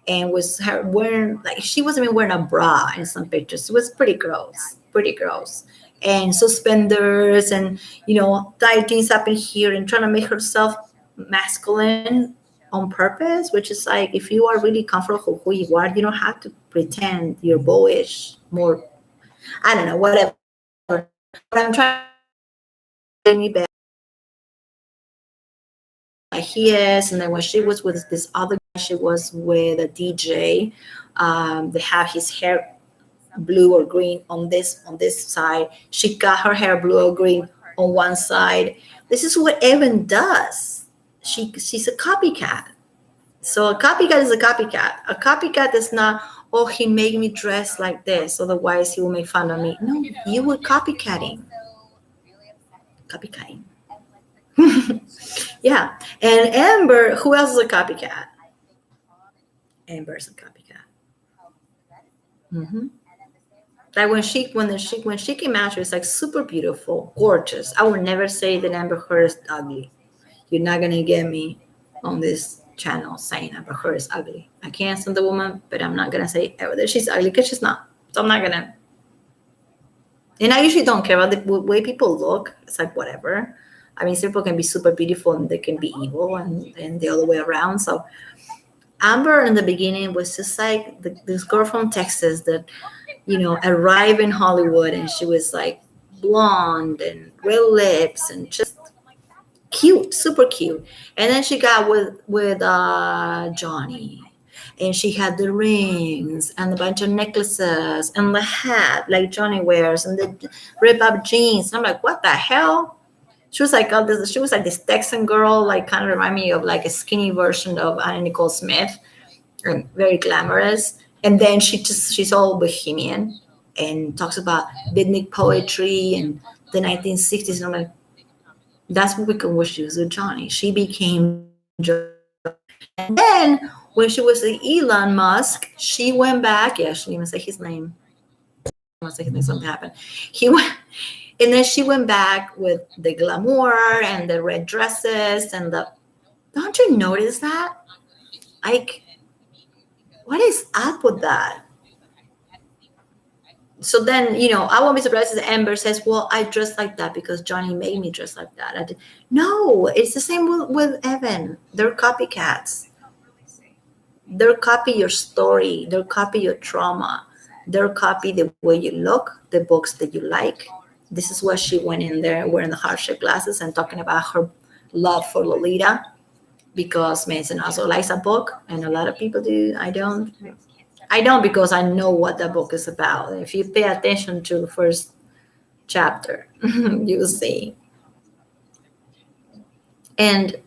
and was her wearing, like, she wasn't even wearing a bra in some pictures. It was pretty gross, pretty gross. And suspenders and, tight things up in here and trying to make herself masculine on purpose, which is like, if you are really comfortable with who you are, you don't have to pretend you're boyish, more, I don't know, whatever. But I'm trying to me better like he is. And then when she was with this other guy, she was with a DJ. They have his hair blue or green on this side. She got her hair blue or green on one side. This is what Evan does. She's a copycat. So a copycat is a copycat. A copycat is not, oh, he made me dress like this, otherwise he will make fun of me. No, you were copycatting. Copycatting. Yeah. And Amber, who else is a copycat? Amber's a copycat. Mm-hmm. Like when she came out, she was like super beautiful, gorgeous. I would never say that Amber Heard is ugly. You're not gonna get me on this channel saying Amber Heard is ugly. I can't stand the woman, but I'm not gonna say ever that she's ugly because she's not. So I'm not gonna. And I usually don't care about the way people look. It's like whatever. I mean, some people can be super beautiful and they can be evil, and the other way around. So Amber in the beginning was just like this girl from Texas that, arrived in Hollywood, and she was like blonde and red lips and just cute, super cute. And then she got with Johnny, and she had the rings and a bunch of necklaces and the hat like Johnny wears and the ripped up jeans. And I'm like, what the hell? She was like, she was like this Texan girl, like kind of remind me of like a skinny version of Anna Nicole Smith, and very glamorous. And then she's all bohemian and talks about beatnik poetry and the 1960s. And I'm like, that's what we can wish she was with Johnny. She became Johnny. And then when she was with Elon Musk, she went back. Yeah, she didn't even say his name. I want to say his name, something happened. He went. And then she went back with the glamour and the red dresses and the. Don't you notice that? Like, what is up with that? So then, I won't be surprised if Amber says, well, I dress like that because Johnny made me dress like that. No, it's the same with Evan. They're copycats. They'll copy your story. They'll copy your trauma. They'll copy the way you look, the books that you like. This is why she went in there wearing the heart-shaped glasses and talking about her love for Lolita, because Manson also likes a book, and a lot of people do. I don't because I know what that book is about. If you pay attention to the first chapter, you will see. And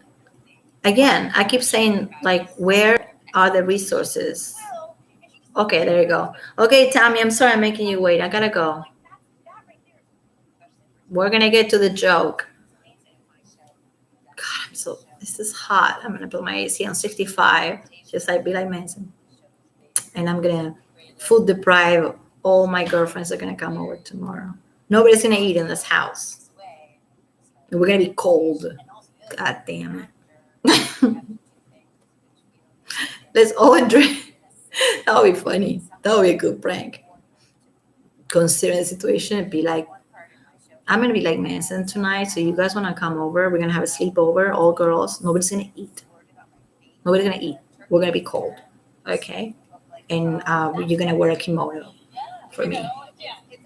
again, I keep saying, like, where are the resources? Okay, there you go. Okay, Tammy, I'm sorry I'm making you wait. I gotta go. We're gonna get to the joke. God, this is hot. I'm gonna put my AC on 65, just like be like Manson. And I'm gonna food deprive all my girlfriends are gonna come over tomorrow. Nobody's gonna eat in this house. We're gonna be cold. God damn it. Let's all drink. That would be funny. That would be a good prank. Considering the situation, it'd be like, I'm gonna be like Manson tonight. So you guys wanna come over? We're gonna have a sleepover, all girls. Nobody's gonna eat. Nobody's gonna eat. We're gonna be cold. Okay? And you're gonna wear a kimono for me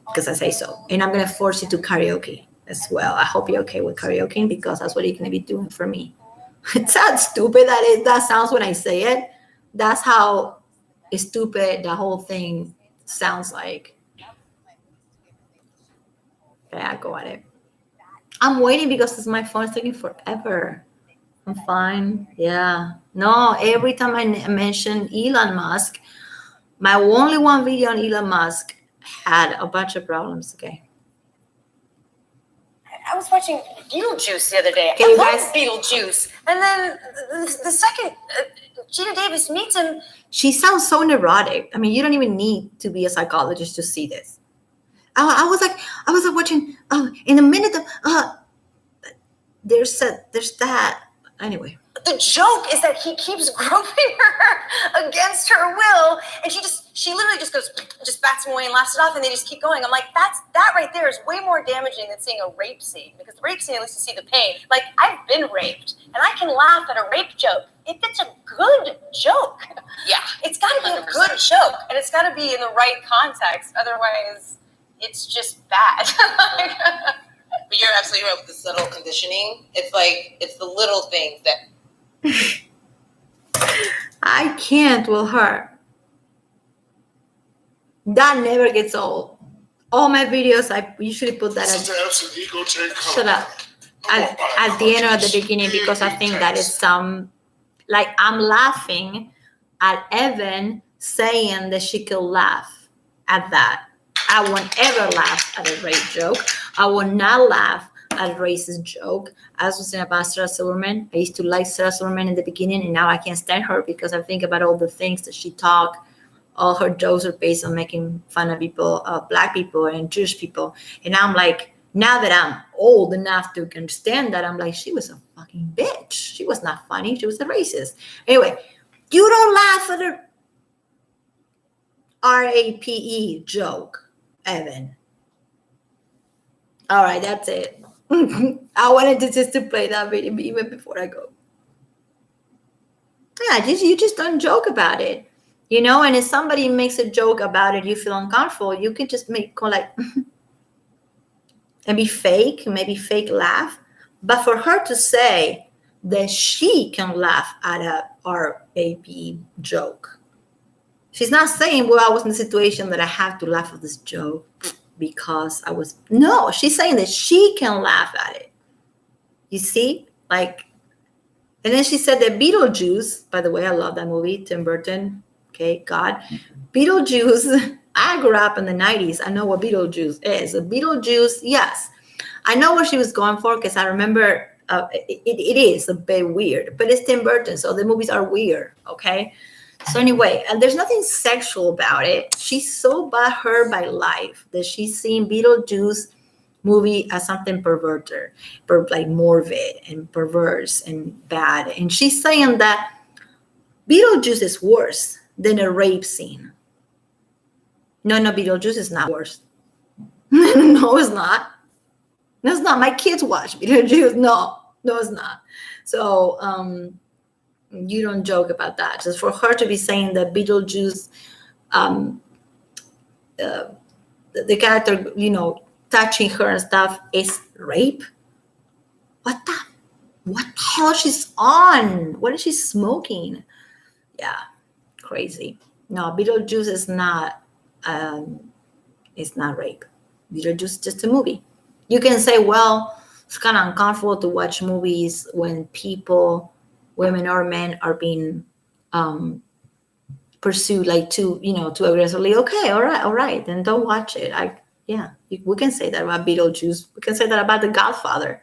because I say so. And I'm gonna force you to karaoke as well. I hope you're okay with karaoke because that's what you're gonna be doing for me. It sounds stupid that sounds when I say it. That's how stupid the whole thing sounds like. Okay, I go at it. I'm waiting because my phone is taking forever. I'm fine. Yeah. No, every time I mention Elon Musk, my only one video on Elon Musk had a bunch of problems. Okay. I was watching Beetlejuice the other day. Okay, I you love guys- Beetlejuice. And then the second Gina Davis meets him. She sounds so neurotic. I mean, you don't even need to be a psychologist to see this. I was like watching. In a minute, there's that. Anyway, The joke is that he keeps groping her against her will, and she literally just bats him away and laughs it off, and they just keep going. I'm like, that right there is way more damaging than seeing a rape scene, because the rape scene, at least you see the pain. Like, I've been raped, and I can laugh at a rape joke if it's a good joke. Yeah. It's got to be a good joke, and it's got to be in the right context. Otherwise, it's just bad. But you're absolutely right with the subtle conditioning. It's the little things that. I can't with her. That never gets old. All my videos, I usually put that shut up at the end or at the beginning, because I think that is like, I'm laughing at Evan saying that she could laugh at that. I won't ever laugh at a rape joke. I will not laugh at a racist joke. I was saying about Sarah Silverman. I used to like Sarah Silverman in the beginning, and now I can't stand her because I think about all the things that she talked. All her jokes are based on making fun of people, Black people and Jewish people. And I'm like, now that I'm old enough to understand that, I'm like, she was a fucking bitch. She was not funny. She was a racist. Anyway, you don't laugh at a RAPE joke, Evan. All right, that's it. I wanted to play that video even before I go. Yeah, you just don't joke about it, you know. And if somebody makes a joke about it, you feel uncomfortable. You can just go like, and be fake, maybe fake laugh. But for her to say that she can laugh at a RAP joke, she's not saying, well, I was in a situation that I have to laugh at this joke because I was. No, she's saying that she can laugh at it. You see? Like, and then she said that Beetlejuice, by the way, I love that movie, Tim Burton. Okay, God. Beetlejuice, I grew up in the 90s. I know what Beetlejuice is. Beetlejuice, yes. I know what she was going for, because I remember it is a bit weird, but it's Tim Burton, so the movies are weird, okay? So anyway, and there's nothing sexual about it. She's so butthurt by life that she's seen Beetlejuice movie as something perverted, like morbid and perverse and bad. And she's saying that Beetlejuice is worse than a rape scene. No, Beetlejuice is not worse. No, it's not. No, it's not. My kids watch Beetlejuice. No, it's not. So you don't joke about that. Just for her to be saying that Beetlejuice, the character, touching her and stuff is rape. What the hell she's on? What is she smoking? Yeah, crazy. No, Beetlejuice is not. It's not rape. Beetlejuice is just a movie. You can say, well, it's kind of uncomfortable to watch movies when people, women or men, are being pursued like too aggressively. Okay, all right, then don't watch it. We can say that about Beetlejuice. We can say that about The Godfather.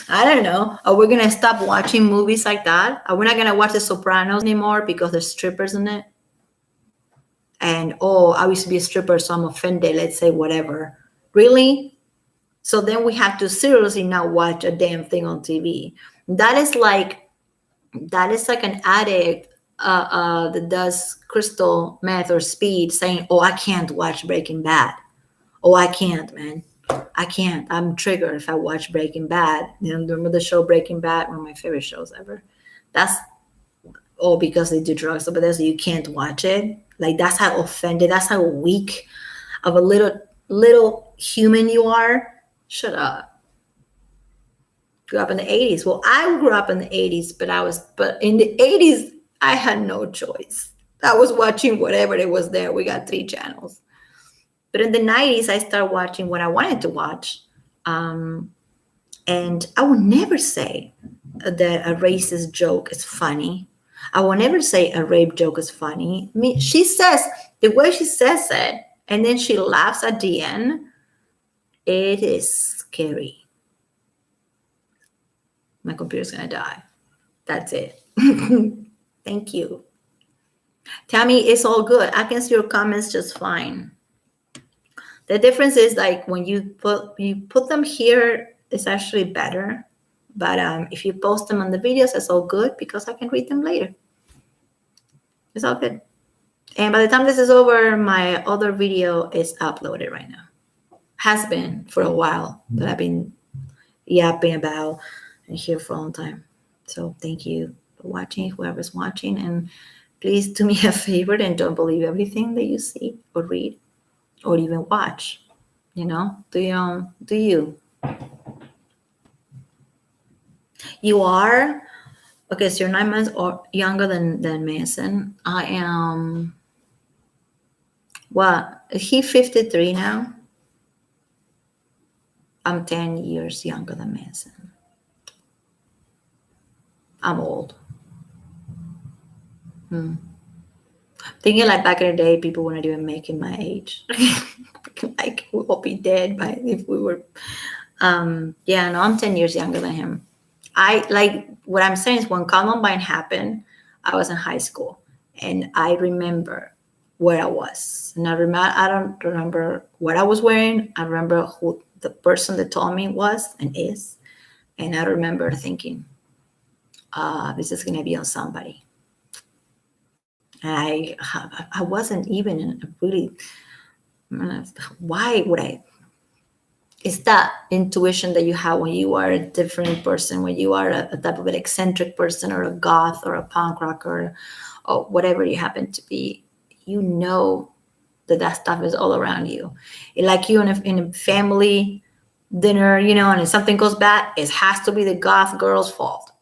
I don't know. Are we gonna stop watching movies like that? Are we not gonna watch The Sopranos anymore because there's strippers in it? And I used to be a stripper, so I'm offended. Let's say whatever. Really? So then we have to seriously not watch a damn thing on TV. That is like an addict that does crystal meth or speed saying, I can't watch Breaking Bad. I can't, man. I can't. I'm triggered if I watch Breaking Bad. Remember the show Breaking Bad? One of my favorite shows ever. That's because they do drugs. But that's, you can't watch it. Like, that's how offended, that's how weak of a little human you are. Shut up. Grew up in the 80s. Well, I grew up in the 80s, but in the 80s, I had no choice. I was watching whatever it was there. We got 3 channels. But in the 90s, I started watching what I wanted to watch. And I would never say that a racist joke is funny. I will never say a rape joke is funny. I mean, she says, the way she says it, and then she laughs at the end, it is scary. My computer's going to die. That's it. Thank you. Tammy, it's all good. I can see your comments just fine. The difference is like when you put them here, it's actually better. But if you post them on the videos, it's all good because I can read them later. It's all good. And by the time this is over, my other video is uploaded right now. Has been for a while, but I've been yapping about and here for a long time. So thank you for watching, whoever's watching, and please do me a favor and don't believe everything that you see or read or even watch. You know, do you? You are okay. So you're 9 months or younger than Manson. I am. Well, he 53 now. I'm 10 years younger than Manson. I'm old. Thinking like back in the day, people weren't even making my age. Like we will be dead by if we were. Yeah, no, I'm 10 years younger than him. I like what I'm saying is when Columbine happened, I was in high school, and I remember where I was, and I don't remember what I was wearing. I remember who the person that told me was and is, and I remember thinking, this is gonna be on somebody. And I wasn't even in a really. Why would I? It's that intuition that you have when you are a different person, when you are a type of an eccentric person or a goth or a punk rocker or whatever you happen to be. You know that stuff is all around you. Like you in a family dinner, you know, and if something goes bad, it has to be the goth girl's fault.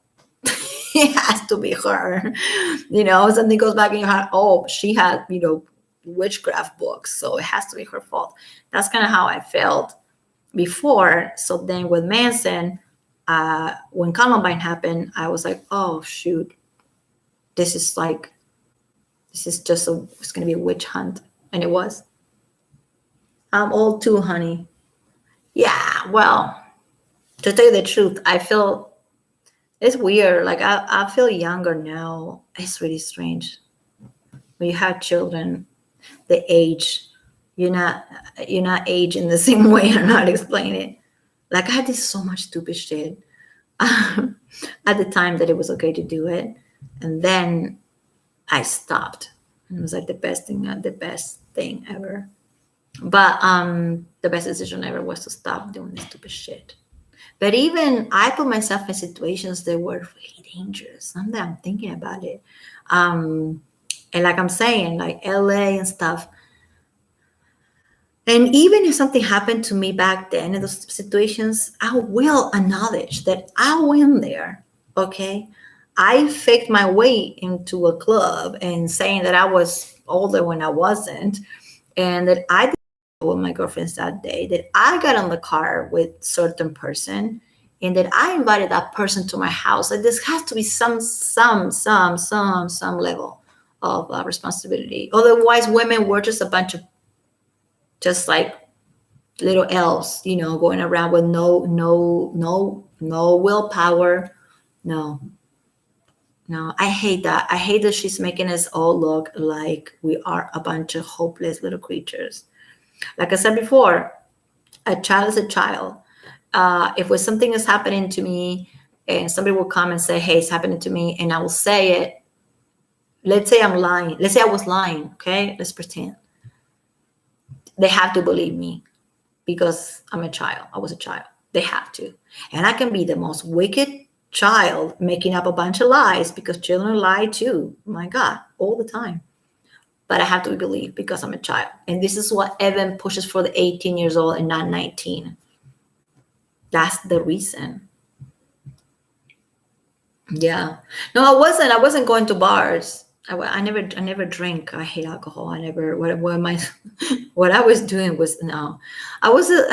It has to be her. You know, something goes back in your heart. Oh, she had, you know, witchcraft books, so it has to be her fault. That's kind of how I felt before. So then with Manson, when Columbine happened, I was like, oh shoot, this is just it's gonna be a witch hunt. And it was. I'm old too, honey. Yeah, well, to tell you the truth, I feel it's weird. Like I feel younger now. It's really strange. When you have children, the age, you're not aging the same way. I'm not explaining it. Like I did so much stupid shit at the time that it was okay to do it, and then I stopped. And it was like the best thing ever. But the best decision ever was to stop doing this stupid shit. But even I put myself in situations that were really dangerous. Now that I'm thinking about it, and like I'm saying, like LA and stuff. And even if something happened to me back then in those situations, I will acknowledge that I went there. Okay. I faked my way into a club and saying that I was older when I wasn't, and that I did with my girlfriends that day, that I got on the car with certain person and that I invited that person to my house. Like this has to be some level of responsibility. Otherwise, women were just a bunch of just like little elves, you know, going around with no willpower. No, I hate that. I hate that she's making us all look like we are a bunch of hopeless little creatures. Like I said before, a child is a child. If something is happening to me and somebody will come and say, hey, it's happening to me, and I will say it, let's say I'm lying. Let's say I was lying, okay? Let's pretend. They have to believe me because I'm a child. I was a child. They have to. And I can be the most wicked child making up a bunch of lies because children lie too. My God, all the time. But I have to be believed because I'm a child. And this is what Evan pushes for the 18 years old and not 19. That's the reason. Yeah. No, I wasn't going to bars. I never drink. I hate alcohol. What I was doing was no. I was a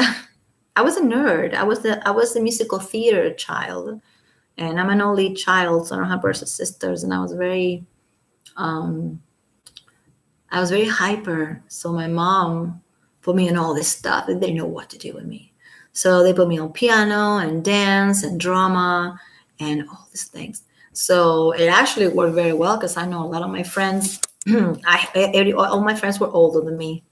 nerd. I was a musical theater child, and I'm an only child, so I don't have brothers and sisters, and I was very hyper. So my mom put me in all this stuff, and they didn't know what to do with me. So they put me on piano and dance and drama and all these things. So it actually worked very well because I know a lot of my friends. All my friends were older than me.